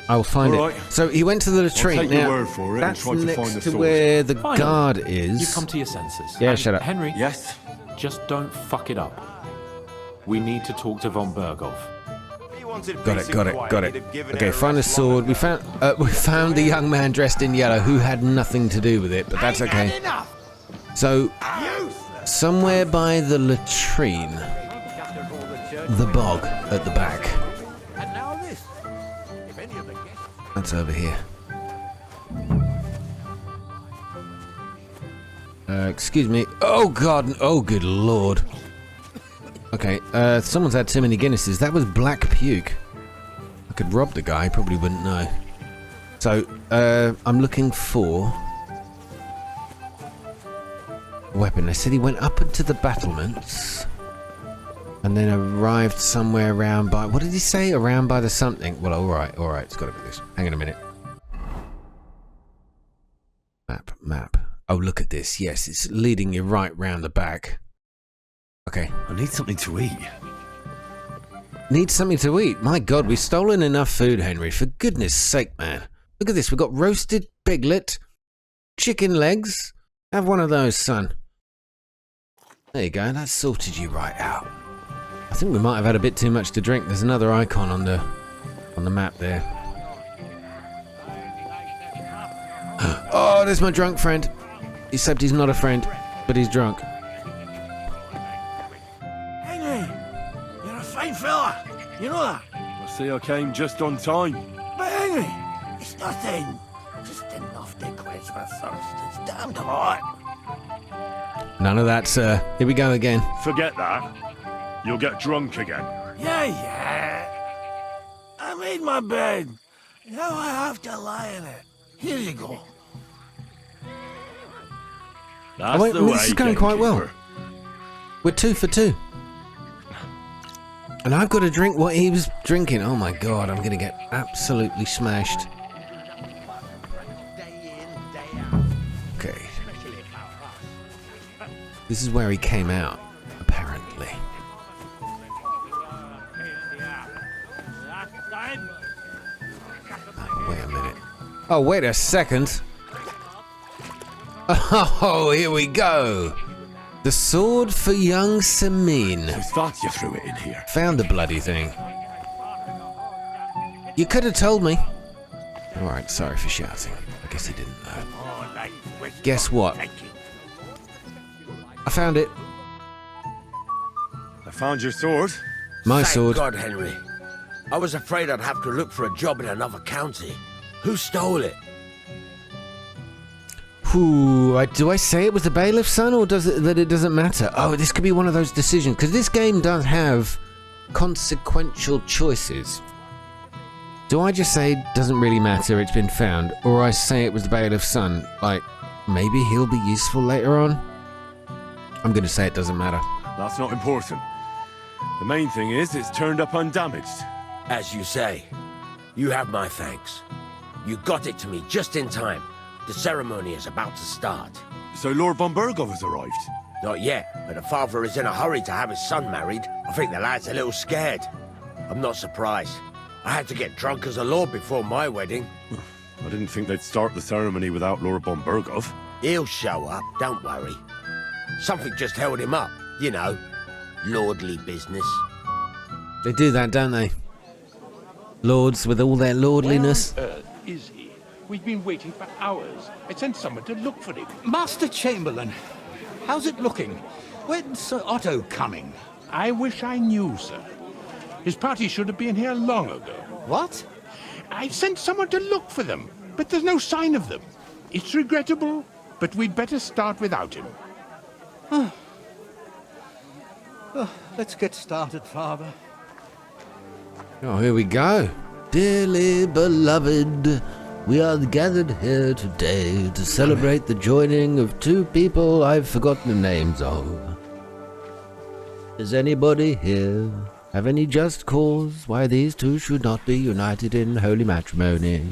I will find All it. right. So he went to the latrine. I'll take your Now, word for it and that's try to next find the to sword. where the Finally, guard is. You've come to your senses. Yeah, And shut up. Henry, Yes? just don't fuck it up. We need to talk to von Berghoff. Got it. Okay, find the sword. We found the young man dressed in yellow who had nothing to do with it, but that's okay. So, somewhere by the latrine, the bog at the back. And now this. If any of the guests... That's over here. Excuse me. Oh God. Oh good Lord. Okay. Someone's had too many Guinnesses. That was black puke. I could rob the guy. Probably wouldn't know. So I'm looking for a weapon. They said he went up into the battlements and then arrived somewhere around by. What did he say? Around by the something. Well, all right. It's got to be this. Hang on a minute. Map. Oh, look at this. Yes, it's leading you right round the back. Okay. I need something to eat. Need something to eat? My God, we've stolen enough food, Henry. For goodness sake, man. Look at this. We've got roasted piglet, chicken legs. Have one of those, son. There you go. That sorted you right out. I think we might have had a bit too much to drink. There's another icon on the map there. Oh, there's my drunk friend. Except he's not a friend, but he's drunk. Henry, you're a fine fella. You know that? I See, I came just on time. Benny! It's nothing. Just enough to quench my thirst. It's damned hot. None of that, sir. Here we go again. Forget that. You'll get drunk again. Yeah. I made my bed. Now I have to lie in it. Here you go. That's the this is way, going quite well. gamekeeper. We're 2 for 2. And I've got to drink what he was drinking. Oh my god, I'm going to get absolutely smashed. Okay. This is where he came out, apparently. Oh, wait a minute. Oh, wait a second. Oh, here we go. The sword for young Samin. Who thought you threw it in here? Found the bloody thing. You could have told me. Alright, sorry for shouting. I guess he didn't know. Guess what? I found it. I found your sword. My Thank sword. God, Henry. I was afraid I'd have to look for a job in another county. Who stole it? Ooh, do I say it was the bailiff's son, or does it that it doesn't matter? Oh, this could be one of those decisions, because this game does have consequential choices. Do I just say it doesn't really matter, it's been found, or I say it was the bailiff's son, like, maybe he'll be useful later on? I'm going to say it doesn't matter. That's not important. The main thing is it's turned up undamaged. As you say, you have my thanks. You got it to me just in time. The ceremony is about to start. So Lord von Burgov has arrived? Not yet, but the father is in a hurry to have his son married. I think the lad's a little scared. I'm not surprised. I had to get drunk as a lord before my wedding. I didn't think they'd start the ceremony without Lord von Burgov. He'll show up, don't worry. Something just held him up, you know. Lordly business. They do that, don't they? Lords with all their lordliness. Where on earth is he? We've been waiting for hours. I sent someone to look for him. Master Chamberlain, how's it looking? When's Sir Otto coming? I wish I knew, sir. His party should have been here long ago. What? I sent someone to look for them, but there's no sign of them. It's regrettable, but we'd better start without him. Let's get started, Father. Oh, here we go. Dearly beloved, we are gathered here today to celebrate the joining of two people I've forgotten the names of. Does anybody here have any just cause why these two should not be united in holy matrimony?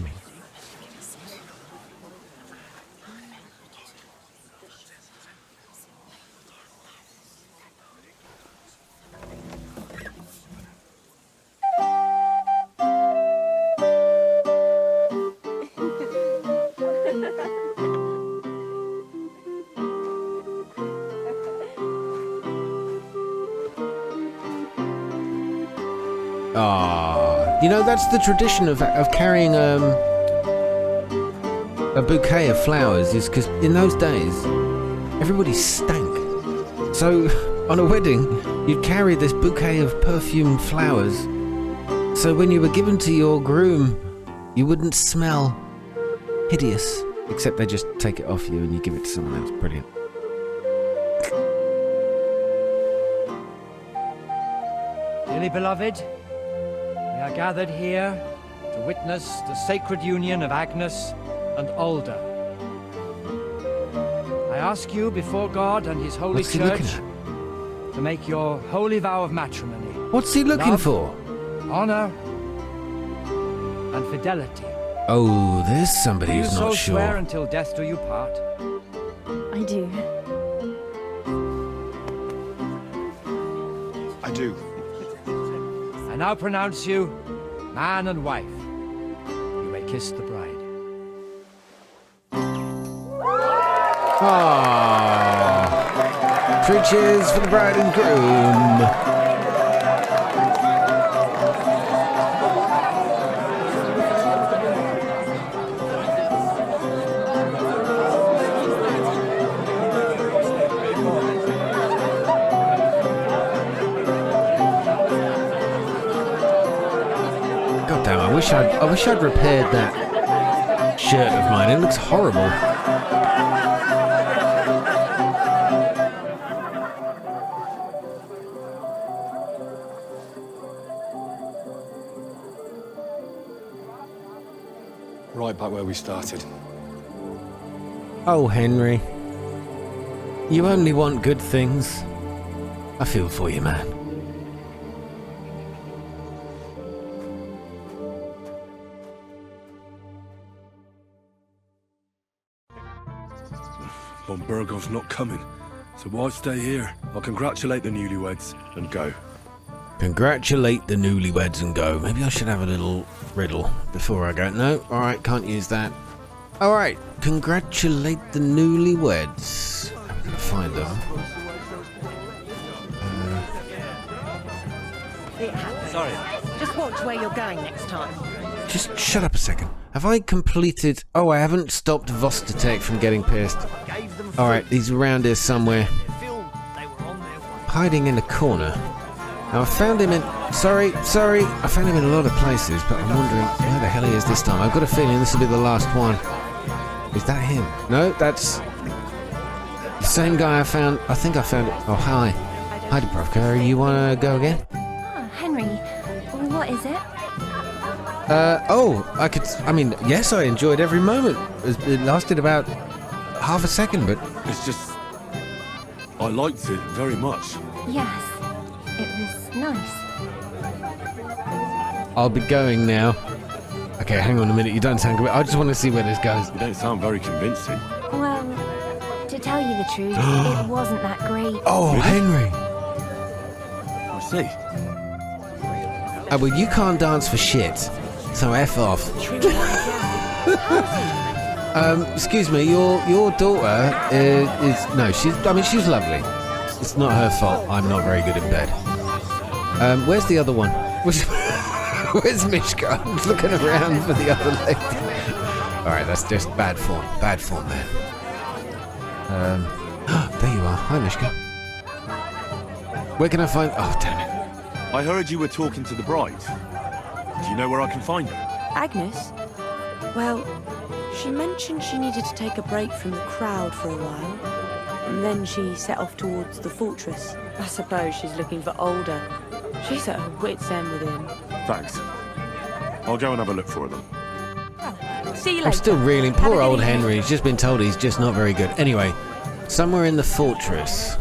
You know, that's the tradition of carrying a bouquet of flowers, is because in those days, everybody stank. So, on a wedding, you'd carry this bouquet of perfumed flowers, so when you were given to your groom, you wouldn't smell hideous, except they just take it off you and you give it to someone else. Brilliant. Dearly beloved, we are gathered here to witness the sacred union of Agnes and Alda. I ask you before God and His holy What's he looking church to make your holy vow of matrimony. What's he looking Love, for? honor, and fidelity. Oh, there's somebody Do you who's so not swear sure. until death do you part? I do. I do. I now pronounce you man and wife. You may kiss the bride. Ah, 3 cheers for the bride and groom. wish I'd repaired that shirt of mine. It looks horrible. Right back where we started. Oh, Henry. You only want good things. I feel for you, man. Von Burgov's not coming, so why stay here? I'll congratulate the newlyweds and go. Congratulate the newlyweds and go. Maybe I should have a little riddle before I go. No, alright, can't use that. Alright, congratulate the newlyweds. I'm gonna find them. Sorry. Just watch where you're going next time. Just shut up a second. Have I completed... Oh, I haven't stopped Vostotech from getting pissed. Alright, he's around here somewhere. Hiding in a corner. Now, I found him in... Sorry. I found him in a lot of places, but I'm wondering where the hell he is this time. I've got a feeling this will be the last one. Is that him? No, that's... the same guy I found... I think I found it... Oh, hi. Hi, Dubrovka. You want to go again? Oh, Henry, what is it? I mean, yes, I enjoyed every moment. It lasted about half a second, but... It's just... I liked it very much. Yes, it was nice. I'll be going now. Okay, hang on a minute, you don't sound good. I just want to see where this goes. You don't sound very convincing. Well, to tell you the truth, it wasn't that great. Oh, Really? Henry! I see. Oh, well, you can't dance for shit, so F off. Excuse me, your daughter is... No, she's lovely. It's not her fault. I'm not very good in bed. Where's the other one? Where's Mishka? I'm looking around for the other lady. Alright, that's just bad form. Bad form, man. There you are. Hi, Mishka. Where can I find... Oh, damn it. I heard you were talking to the bride. Do you know where I can find her? Agnes? Well, she mentioned she needed to take a break from the crowd for a while. And then she set off towards the fortress. I suppose she's looking for Older. She's at her wit's end with him. Thanks. I'll go and have a look for them. See you later. I'm still reeling. Poor old Henry. He's just been told he's just not very good. Anyway, somewhere in the fortress.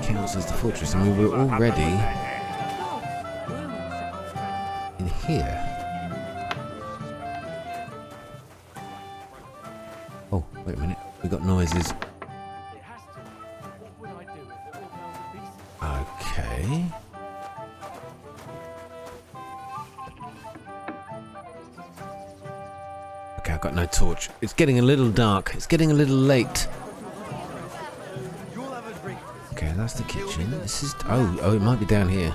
Counts as the fortress. I mean, we're already in here. Oh, wait a minute. We got noises. Okay. Okay, I've got no torch. It's getting a little dark. It's getting a little late. Okay, that's the kitchen. This is... Oh, it might be down here.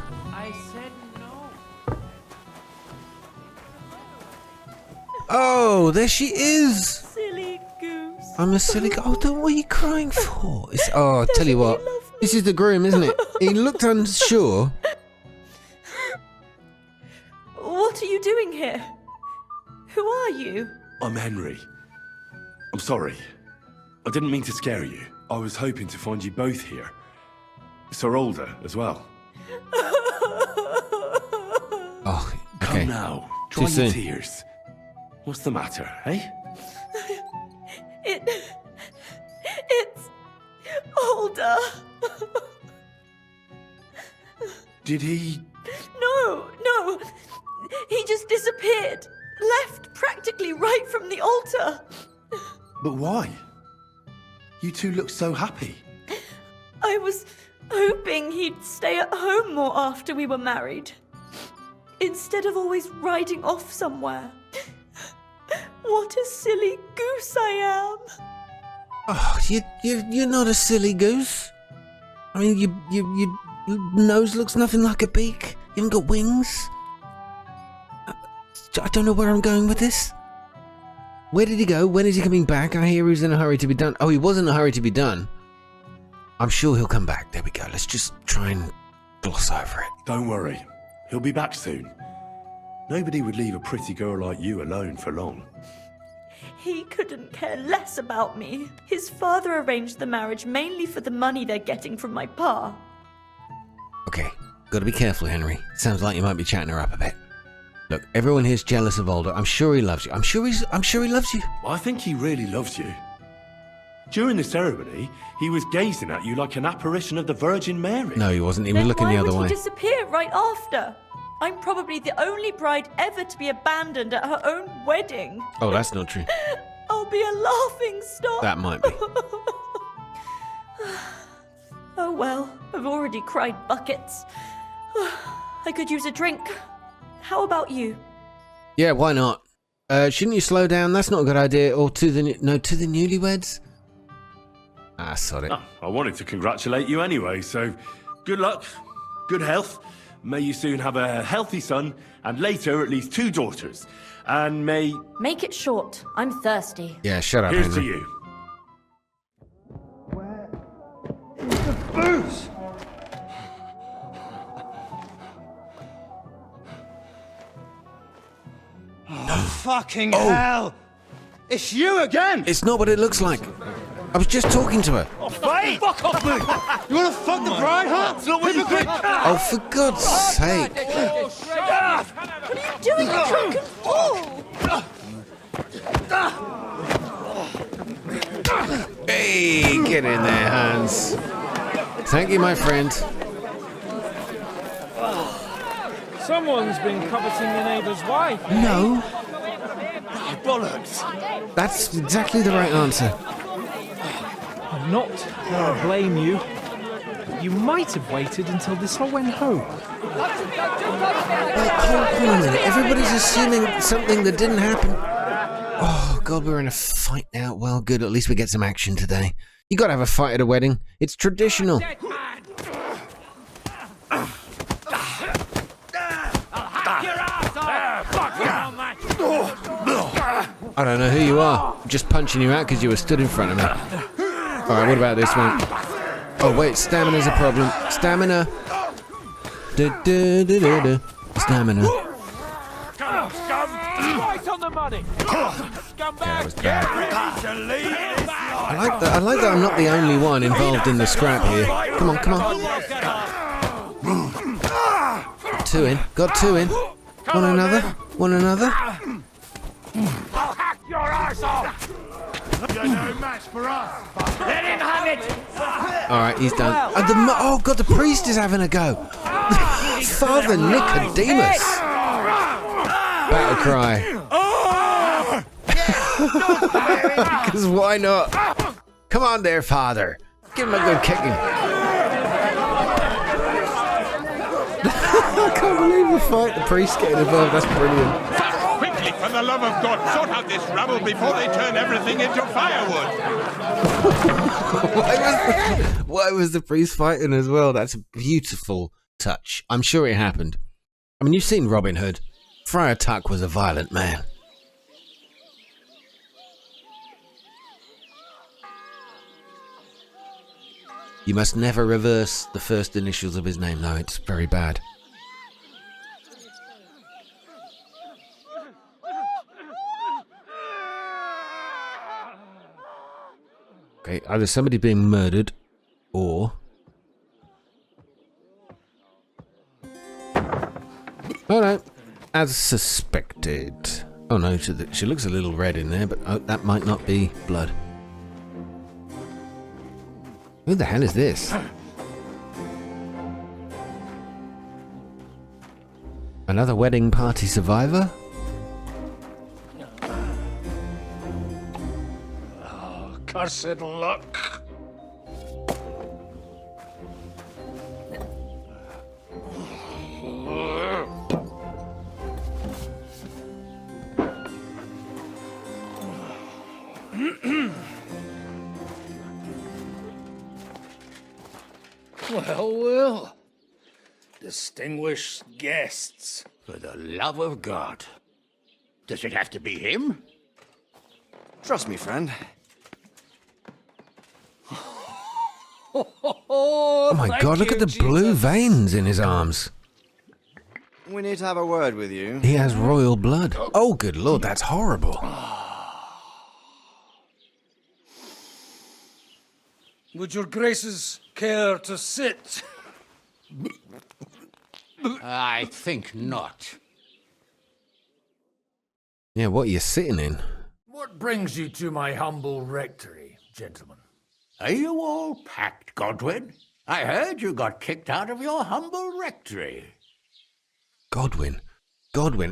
Oh, there she is! Silly goose. I'm a silly... Oh, what are you crying for? Oh, I'll tell you what. This is the groom, isn't it? He looked unsure. What are you doing here? Who are you? I'm Henry. I'm sorry. I didn't mean to scare you. I was hoping to find you both here. Sir Older as well. Oh, okay. Come now. Dry Too your soon. tears. What's the matter, eh? It's Older. Did he... No. He just disappeared. Left practically right from the altar. But why? You two look so happy. I was hoping he'd stay at home more after we were married. Instead of always riding off somewhere. What a silly goose I am. Oh, you're not a silly goose. I mean, your nose looks nothing like a beak. You haven't got wings. I don't know where I'm going with this. Where did he go? When is he coming back? I hear he's in a hurry to be done. Oh, he was in a hurry to be done. I'm sure he'll come back. There we go. Let's just try and gloss over it. Don't worry. He'll be back soon. Nobody would leave a pretty girl like you alone for long. He couldn't care less about me. His father arranged the marriage mainly for the money they're getting from my pa. Okay, gotta be careful, Henry. Sounds like you might be chatting her up a bit. Look, everyone here's jealous of Alder. I'm sure he loves you. I'm sure he loves you. Well, I think he really loves you. During the ceremony, he was gazing at you like an apparition of the Virgin Mary. No, he wasn't. He was looking the other Why would way. he disappear right after? I'm probably the only bride ever to be abandoned at her own wedding. Oh, that's not true. I'll be a laughing stock. That might be. Oh well, I've already cried buckets. I could use a drink. How about you? Yeah, why not? Shouldn't you slow down? That's not a good idea. Or to the newlyweds? Ah, sod it. Oh, I wanted to congratulate you anyway, so good luck, good health. May you soon have a healthy son, and later at least 2 daughters. And may... Make it short. I'm thirsty. Yeah, shut up, Here's Henry. to you. Booze! Oh, fucking hell! It's you again! It's not what it looks like. I was just talking to her. Oh, fight! Fuck off, mate! You wanna fuck the bride, huh? It's not what you think! Oh, for God's sake. What are you doing, you drunken fool? Hey, get in there, Hans. Thank you, my friend. Someone's been coveting the neighbour's wife. No. Oh, bollocks. That's exactly the right answer. I'm not going to blame you. You might have waited until this all went home. Hold on a minute. Everybody's assuming something that didn't happen. Oh, God, we're in a fight now. Well, good. At least we get some action today. You got to have a fight at a wedding. It's traditional. I don't know who you are. I'm just punching you out because you were stood in front of me. Alright, what about this one? Oh, wait, stamina's a problem. Stamina. Stamina. Right on the money. That was bad. I like that I'm not the only one involved in the scrap here. Come on, come on. 2 in. Got 2 in. One another. One another. I'll hack your arse off. You're no match for us. Let him have it. Alright, he's done. Oh, God, the priest is having a go. Father Nicodemus. Battle cry. Because why not? Come on there, Father. Give him a good kicking. I can't believe the fight. The priest getting involved. That's brilliant. Quickly, for the love of God, sort out this rabble before they turn everything into firewood. Why was the priest fighting as well? That's a beautiful touch. I'm sure it happened. I mean, you've seen Robin Hood. Friar Tuck was a violent man. You must never reverse the first initials of his name, though. It's very bad. Okay, either somebody being murdered, or... Oh no, as suspected. Oh no, she looks a little red in there, but that might not be blood. Who the hell is this? Another wedding party survivor? Oh, cursed luck. Well, well. Distinguished guests. For the love of God. Does it have to be him? Trust me, friend. Oh my God, look at the blue veins in his arms. we need to have a word with you. He has royal blood. Oh, good lord, that's horrible. Would your graces care to sit? I think not. Yeah, what are you sitting in? What brings you to my humble rectory, gentlemen? Are you all packed, Godwin? I heard you got kicked out of your humble rectory. Godwin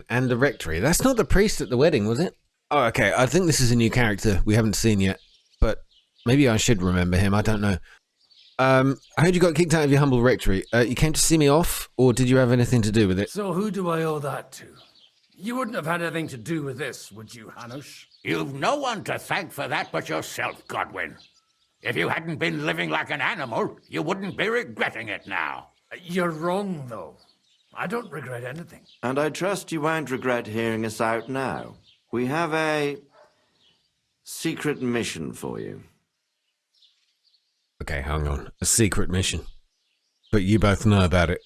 and the rectory. That's not the priest at the wedding, was it? Oh, okay. I think this is a new character we haven't seen yet, but maybe I should remember him. I don't know. I heard you got kicked out of your humble rectory. You came to see me off, or did you have anything to do with it? So who do I owe that to? You wouldn't have had anything to do with this, would you, Hanush? You've no one to thank for that but yourself, Godwin. If you hadn't been living like an animal, you wouldn't be regretting it now. You're wrong, though. I don't regret anything. And I trust you won't regret hearing us out now. We have a secret mission for you. Okay, hang on. A secret mission. But you both know about it.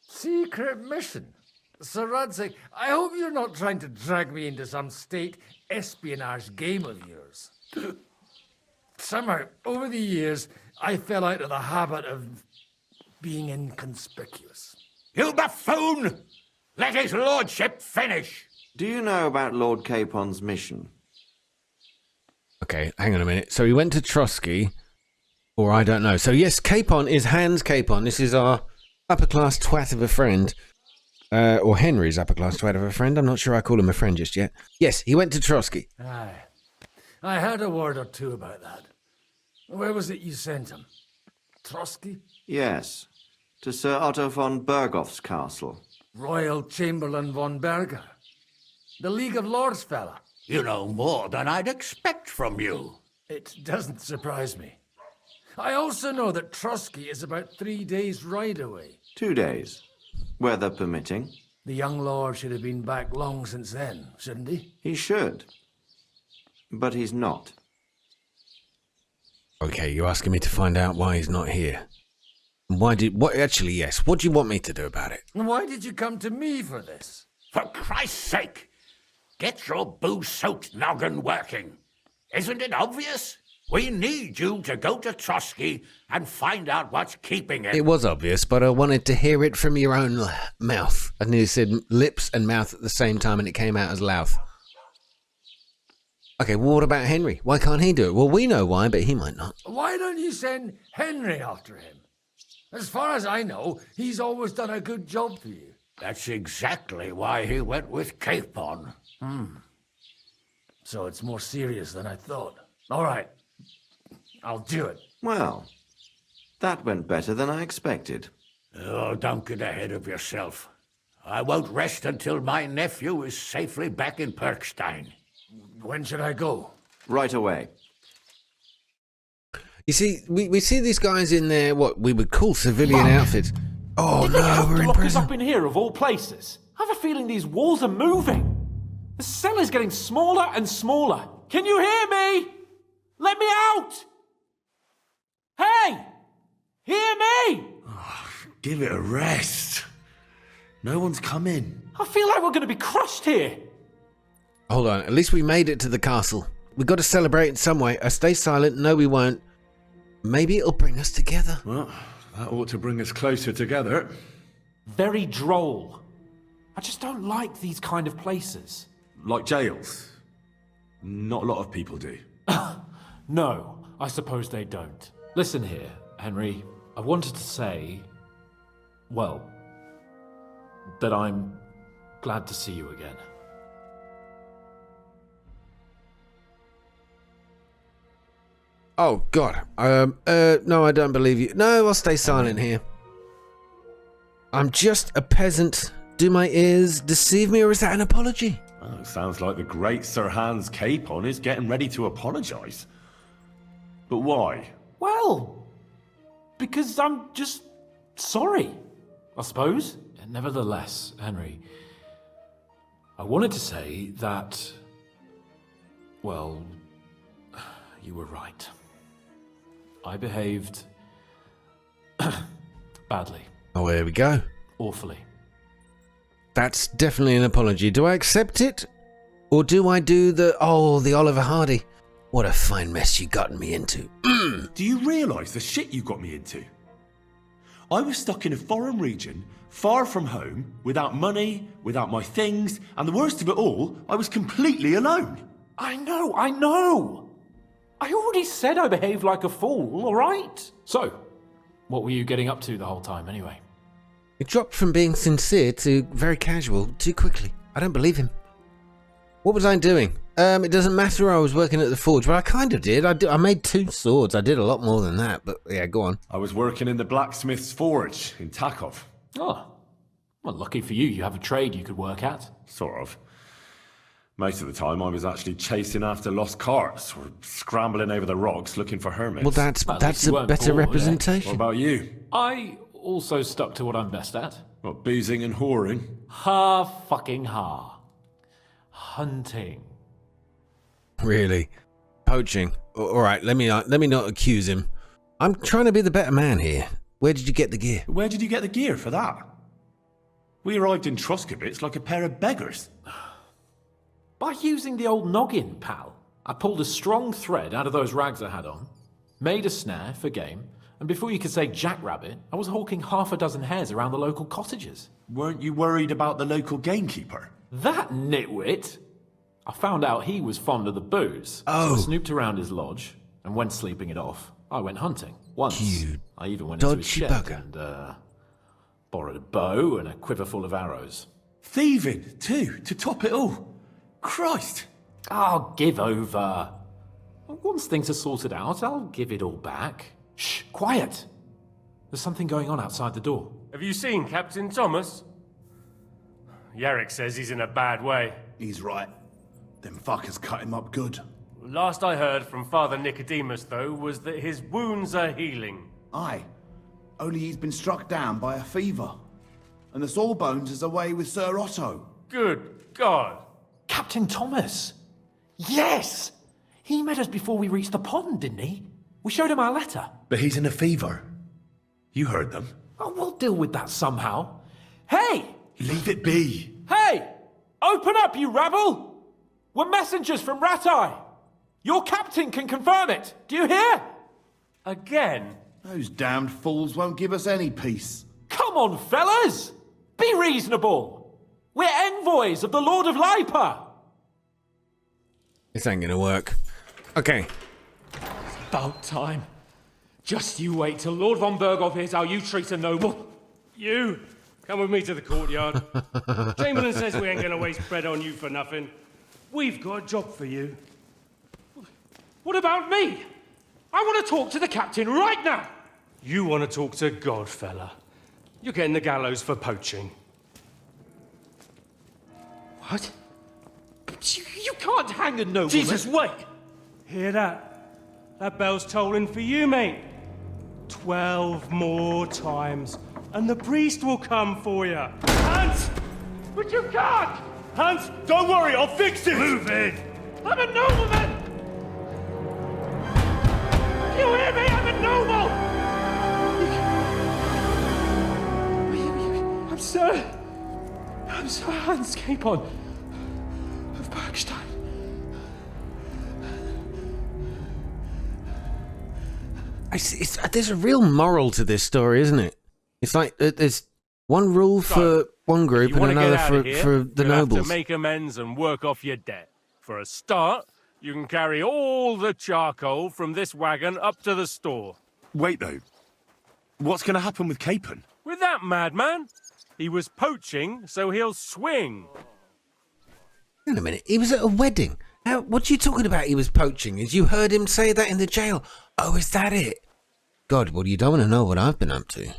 Secret mission? Sir Radzig, I hope you're not trying to drag me into some state espionage game of yours. Somehow, over the years, I fell out of the habit of being inconspicuous. You buffoon! Let his lordship finish! Do you know about Lord Capon's mission? Okay, hang on a minute. So he went to Trotsky, or I don't know. So yes, Capon is Hans Capon. This is our upper-class twat of a friend. Or Henry's upper-class twat of a friend. I'm not sure I call him a friend just yet. Yes, he went to Trotsky. Aye. I heard a word or two about that. Where was it you sent him? Trotsky? Yes, to Sir Otto von Bergoff's castle. Royal Chamberlain von Berger. The League of Lords fella. You know more than I'd expect from you. It doesn't surprise me. I also know that Trotsky is about 3 days' ride away. 2 days, weather permitting. The young lord should have been back long since then, shouldn't he? He should. But he's not. Okay, you're asking me to find out why he's not here. Actually, yes. What do you want me to do about it? Why did you come to me for this? For Christ's sake, get your booze-soaked noggin working. Isn't it obvious? We need you to go to Trotsky and find out what's keeping him. It was obvious, but I wanted to hear it from your own mouth. I nearly said lips and mouth at the same time, and it came out as louth. Okay, well, what about Henry? Why can't he do it? Well, we know why, but he might not. Why don't you send Henry after him? As far as I know, he's always done a good job for you. That's exactly why he went with Capon. So it's more serious than I thought. All right. I'll do it. Well, that went better than I expected. Oh, don't get ahead of yourself. I won't rest until my nephew is safely back in Perkstein. When should I go? Right away. You see, we see these guys in their, what we would call civilian outfits. Oh no, we're in Lock us prison. up in here of all places. I have a feeling these walls are moving. The cell is getting smaller and smaller. Can you hear me? Let me out! Hey! Hear me! Give it a rest. No one's coming. I feel like we're going to be crushed here. Hold on, at least we made it to the castle. We've got to celebrate in some way. Stay silent. No, we won't. Maybe it'll bring us together. Well, that ought to bring us closer together. Very droll. I just don't like these kind of places. Like jails. Not a lot of people do. No, I suppose they don't. Listen here, Henry. I wanted to say, well, that I'm glad to see you again. Oh, God. No, I don't believe you. No, I'll stay silent here. I'm just a peasant. Do my ears deceive me, or is that an apology? Oh, it sounds like the great Sir Hans Capon is getting ready to apologise. But why? Well, because I'm just sorry, I suppose. Nevertheless, Henry, I wanted to say that, well, you were right. I behaved badly. Oh, there we go. Awfully. That's definitely an apology. Do I accept it? Or do I do the Oliver Hardy? What a fine mess you got me into. Do you realise the shit you got me into? I was stuck in a foreign region, far from home, without money, without my things, and the worst of it all, I was completely alone. I know! I already said I behaved like a fool, all right? So, what were you getting up to the whole time, anyway? It dropped from being sincere to very casual too quickly. I don't believe him. What was I doing? It doesn't matter. I was working at the forge, but I kind of did. I made 2 swords. I did a lot more than that, but yeah, go on. I was working in the blacksmith's forge in Takov. Oh, well, lucky for you, you have a trade you could work at. Sort of. Most of the time, I was actually chasing after lost carts or scrambling over the rocks looking for hermits. Well, that's a better representation. What about you? I also stuck to what I'm best at. What, boozing and whoring? Ha. Hunting. Really? Poaching? All right, let me not accuse him. I'm trying to be the better man here. Where did you get the gear? Where did you get the gear for that? We arrived in Troskowitz like a pair of beggars. By using the old noggin, pal. I pulled a strong thread out of those rags I had on, made a snare for game, and before you could say jackrabbit, I was hawking 6 hares around the local cottages. Weren't you worried about the local gamekeeper? That nitwit! I found out he was fond of the booze, so I snooped around his lodge, and when sleeping it off, I went hunting. Once, I even went into his shed and borrowed a bow and a quiver full of arrows. Thieving, too, to top it all. Christ! Oh, give over. Once things are sorted out, I'll give it all back. Shh, quiet! There's something going on outside the door. Have you seen Captain Thomas? Yarrick says he's in a bad way. He's right. Them fuckers cut him up good. Last I heard from Father Nicodemus, though, was that his wounds are healing. Aye. Only he's been struck down by a fever. And the Sawbones is away with Sir Otto. Good God. Captain Thomas! Yes! He met us before we reached the pond, didn't he? We showed him our letter. But he's in a fever. You heard them. Oh, we'll deal with that somehow. Hey! Leave it be. Hey! Open up, you rabble! We're messengers from Ratai. Your captain can confirm it. Do you hear? Again? Those damned fools won't give us any peace. Come on, fellas! Be reasonable! We're envoys of the Lord of Lipa! This ain't gonna work. Okay. About time. Just you wait till Lord von Berghoff hears how you treat a noble. You! Come with me to the courtyard. Chamberlain says we ain't gonna waste bread on you for nothing. We've got a job for you. What about me? I want to talk to the captain right now! You want to talk to God, fella. You're getting the gallows for poaching. What? You can't hang a nobleman. Jesus, wait! Hear that? That bell's tolling for you, mate. 12 more times, and the priest will come for you. Hans! But you can't! Hans, don't worry, I'll fix it! Move it! I'm a nobleman! You hear me? I'm a noble! I'm Sir Hans Capon of Bergstein. There's a real moral to this story, isn't it? It's like there's one rule for one group and another for the nobles. Have to make amends and work off your debt. For a start, you can carry all the charcoal from this wagon up to the store. Wait, though. What's going to happen with Capon? With that madman? He was poaching, so he'll swing. Wait a minute. He was at a wedding. What are you talking about he was poaching? Is you heard him say that in the jail? Oh, is that it? God, well, you don't want to know what I've been up to.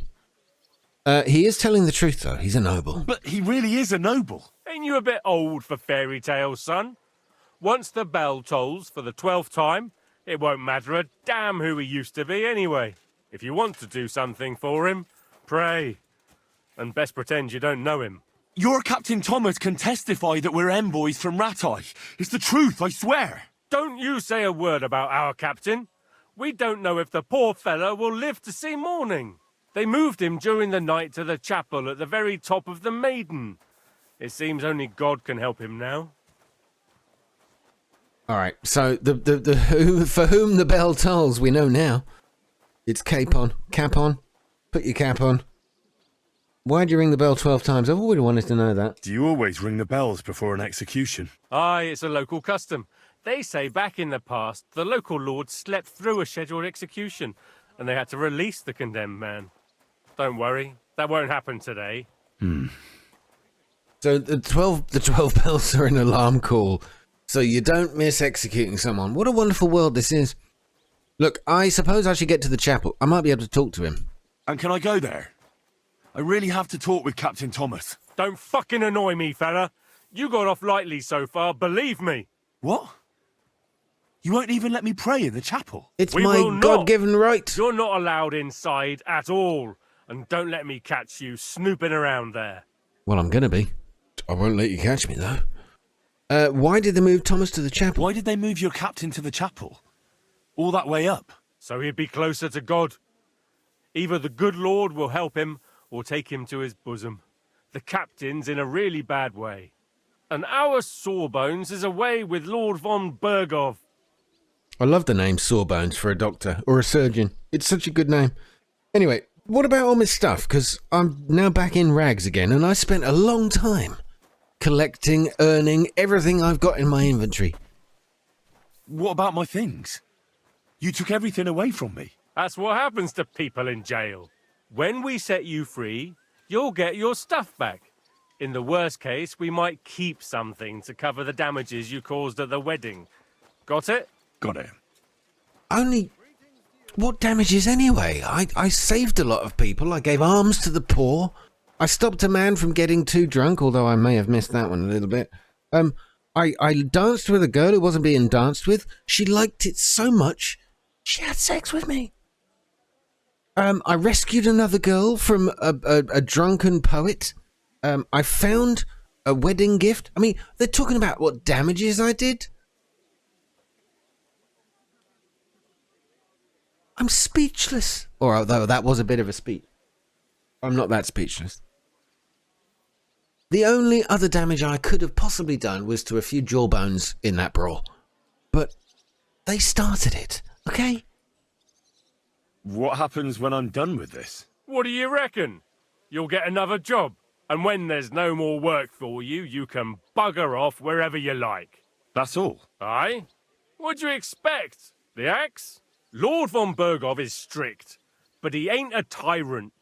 He is telling the truth, though. He's a noble. But he really is a noble. Ain't you a bit old for fairy tales, son? Once the bell tolls for the 12th time, it won't matter a damn who he used to be anyway. If you want to do something for him, pray. And best pretend you don't know him. Your Captain Thomas can testify that we're envoys from Ratai. It's the truth, I swear. Don't you say a word about our captain. We don't know if the poor fellow will live to see morning. They moved him during the night to the chapel at the very top of the Maiden. It seems only God can help him now. All right, so for whom the bell tolls, we know now. It's cap on. Put your cap on. Why'd you ring the bell 12 times? I've always wanted to know that. Do you always ring the bells before an execution? Aye, it's a local custom. They say back in the past, the local lord slept through a scheduled execution, and they had to release the condemned man. Don't worry, that won't happen today. So the 12 bells are an alarm call, so you don't miss executing someone. What a wonderful world this is. Look, I suppose I should get to the chapel. I might be able to talk to him. And can I go there? I really have to talk with Captain Thomas. Don't fucking annoy me, fella. You got off lightly so far, believe me. What? You won't even let me pray in the chapel? It's my God-given right. You're not allowed inside at all. And don't let me catch you snooping around there. Well, I'm going to be. I won't let you catch me, though. Why did they move Thomas to the chapel? Why did they move your captain to the chapel? All that way up? So he'd be closer to God. Either the good Lord will help him, or take him to his bosom. The captain's in a really bad way. And our Sawbones is away with Lord von Bergov. I love the name Sawbones for a doctor or a surgeon. It's such a good name. Anyway, what about all my stuff? Because I'm now back in rags again, and I spent a long time collecting, earning everything I've got in my inventory. What about my things? You took everything away from me. That's what happens to people in jail. When we set you free, you'll get your stuff back. In the worst case, we might keep something to cover the damages you caused at the wedding. Got it? Got it. Only... what damages anyway? I saved a lot of people. I gave alms to the poor. I stopped a man from getting too drunk, although I may have missed that one a little bit. I danced with a girl who wasn't being danced with. She liked it so much, she had sex with me. I rescued another girl from a drunken poet. I found a wedding gift. I mean, they're talking about what damages I did. I'm speechless. Or although that was a bit of a speech. I'm not that speechless. The only other damage I could have possibly done was to a few jawbones in that brawl. But they started it, okay? What happens when I'm done with this? What do you reckon? You'll get another job, and when there's no more work for you, you can bugger off wherever you like. That's all? Aye? What'd you expect? The axe? Lord von Bergov is strict, but he ain't a tyrant.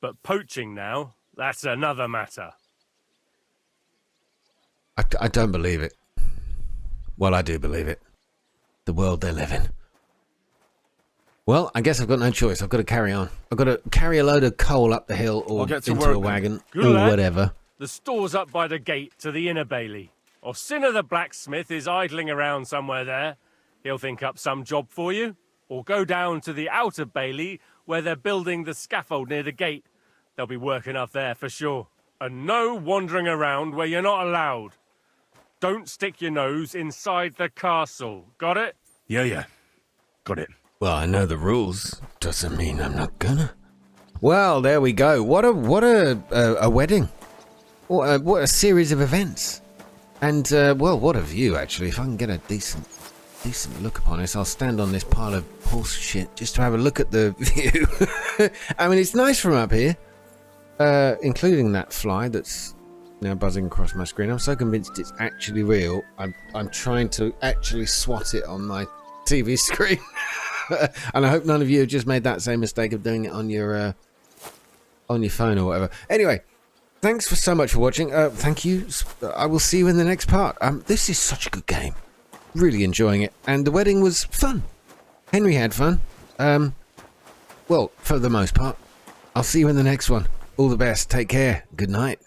But poaching now, that's another matter. I don't believe it. Well, I do believe it. The world they live in. Well, I guess I've got no choice. I've got to carry on. I've got to carry a load of coal up the hill or into a wagon or whatever. The store's up by the gate to the inner bailey. Orsina the blacksmith is idling around somewhere there. He'll think up some job for you. Or go down to the outer bailey where they're building the scaffold near the gate. They'll be working up there for sure. And no wandering around where you're not allowed. Don't stick your nose inside the castle. Got it? Yeah. Got it. Well, I know the rules. Doesn't mean I'm not gonna. Well, there we go. What a wedding. What a series of events. And, well, what a view, actually. If I can get a decent look upon this, I'll stand on this pile of horse shit just to have a look at the view. I mean, it's nice from up here. Including that fly that's now buzzing across my screen. I'm so convinced it's actually real. I'm trying to actually swat it on my TV screen. And I hope none of you have just made that same mistake of doing it on your phone or whatever. Anyway, thanks for so much for watching. Thank you. I will see you in the next part. This is such a good game. Really enjoying it. And the wedding was fun. Henry had fun. Well, for the most part. I'll see you in the next one. All the best. Take care. Good night.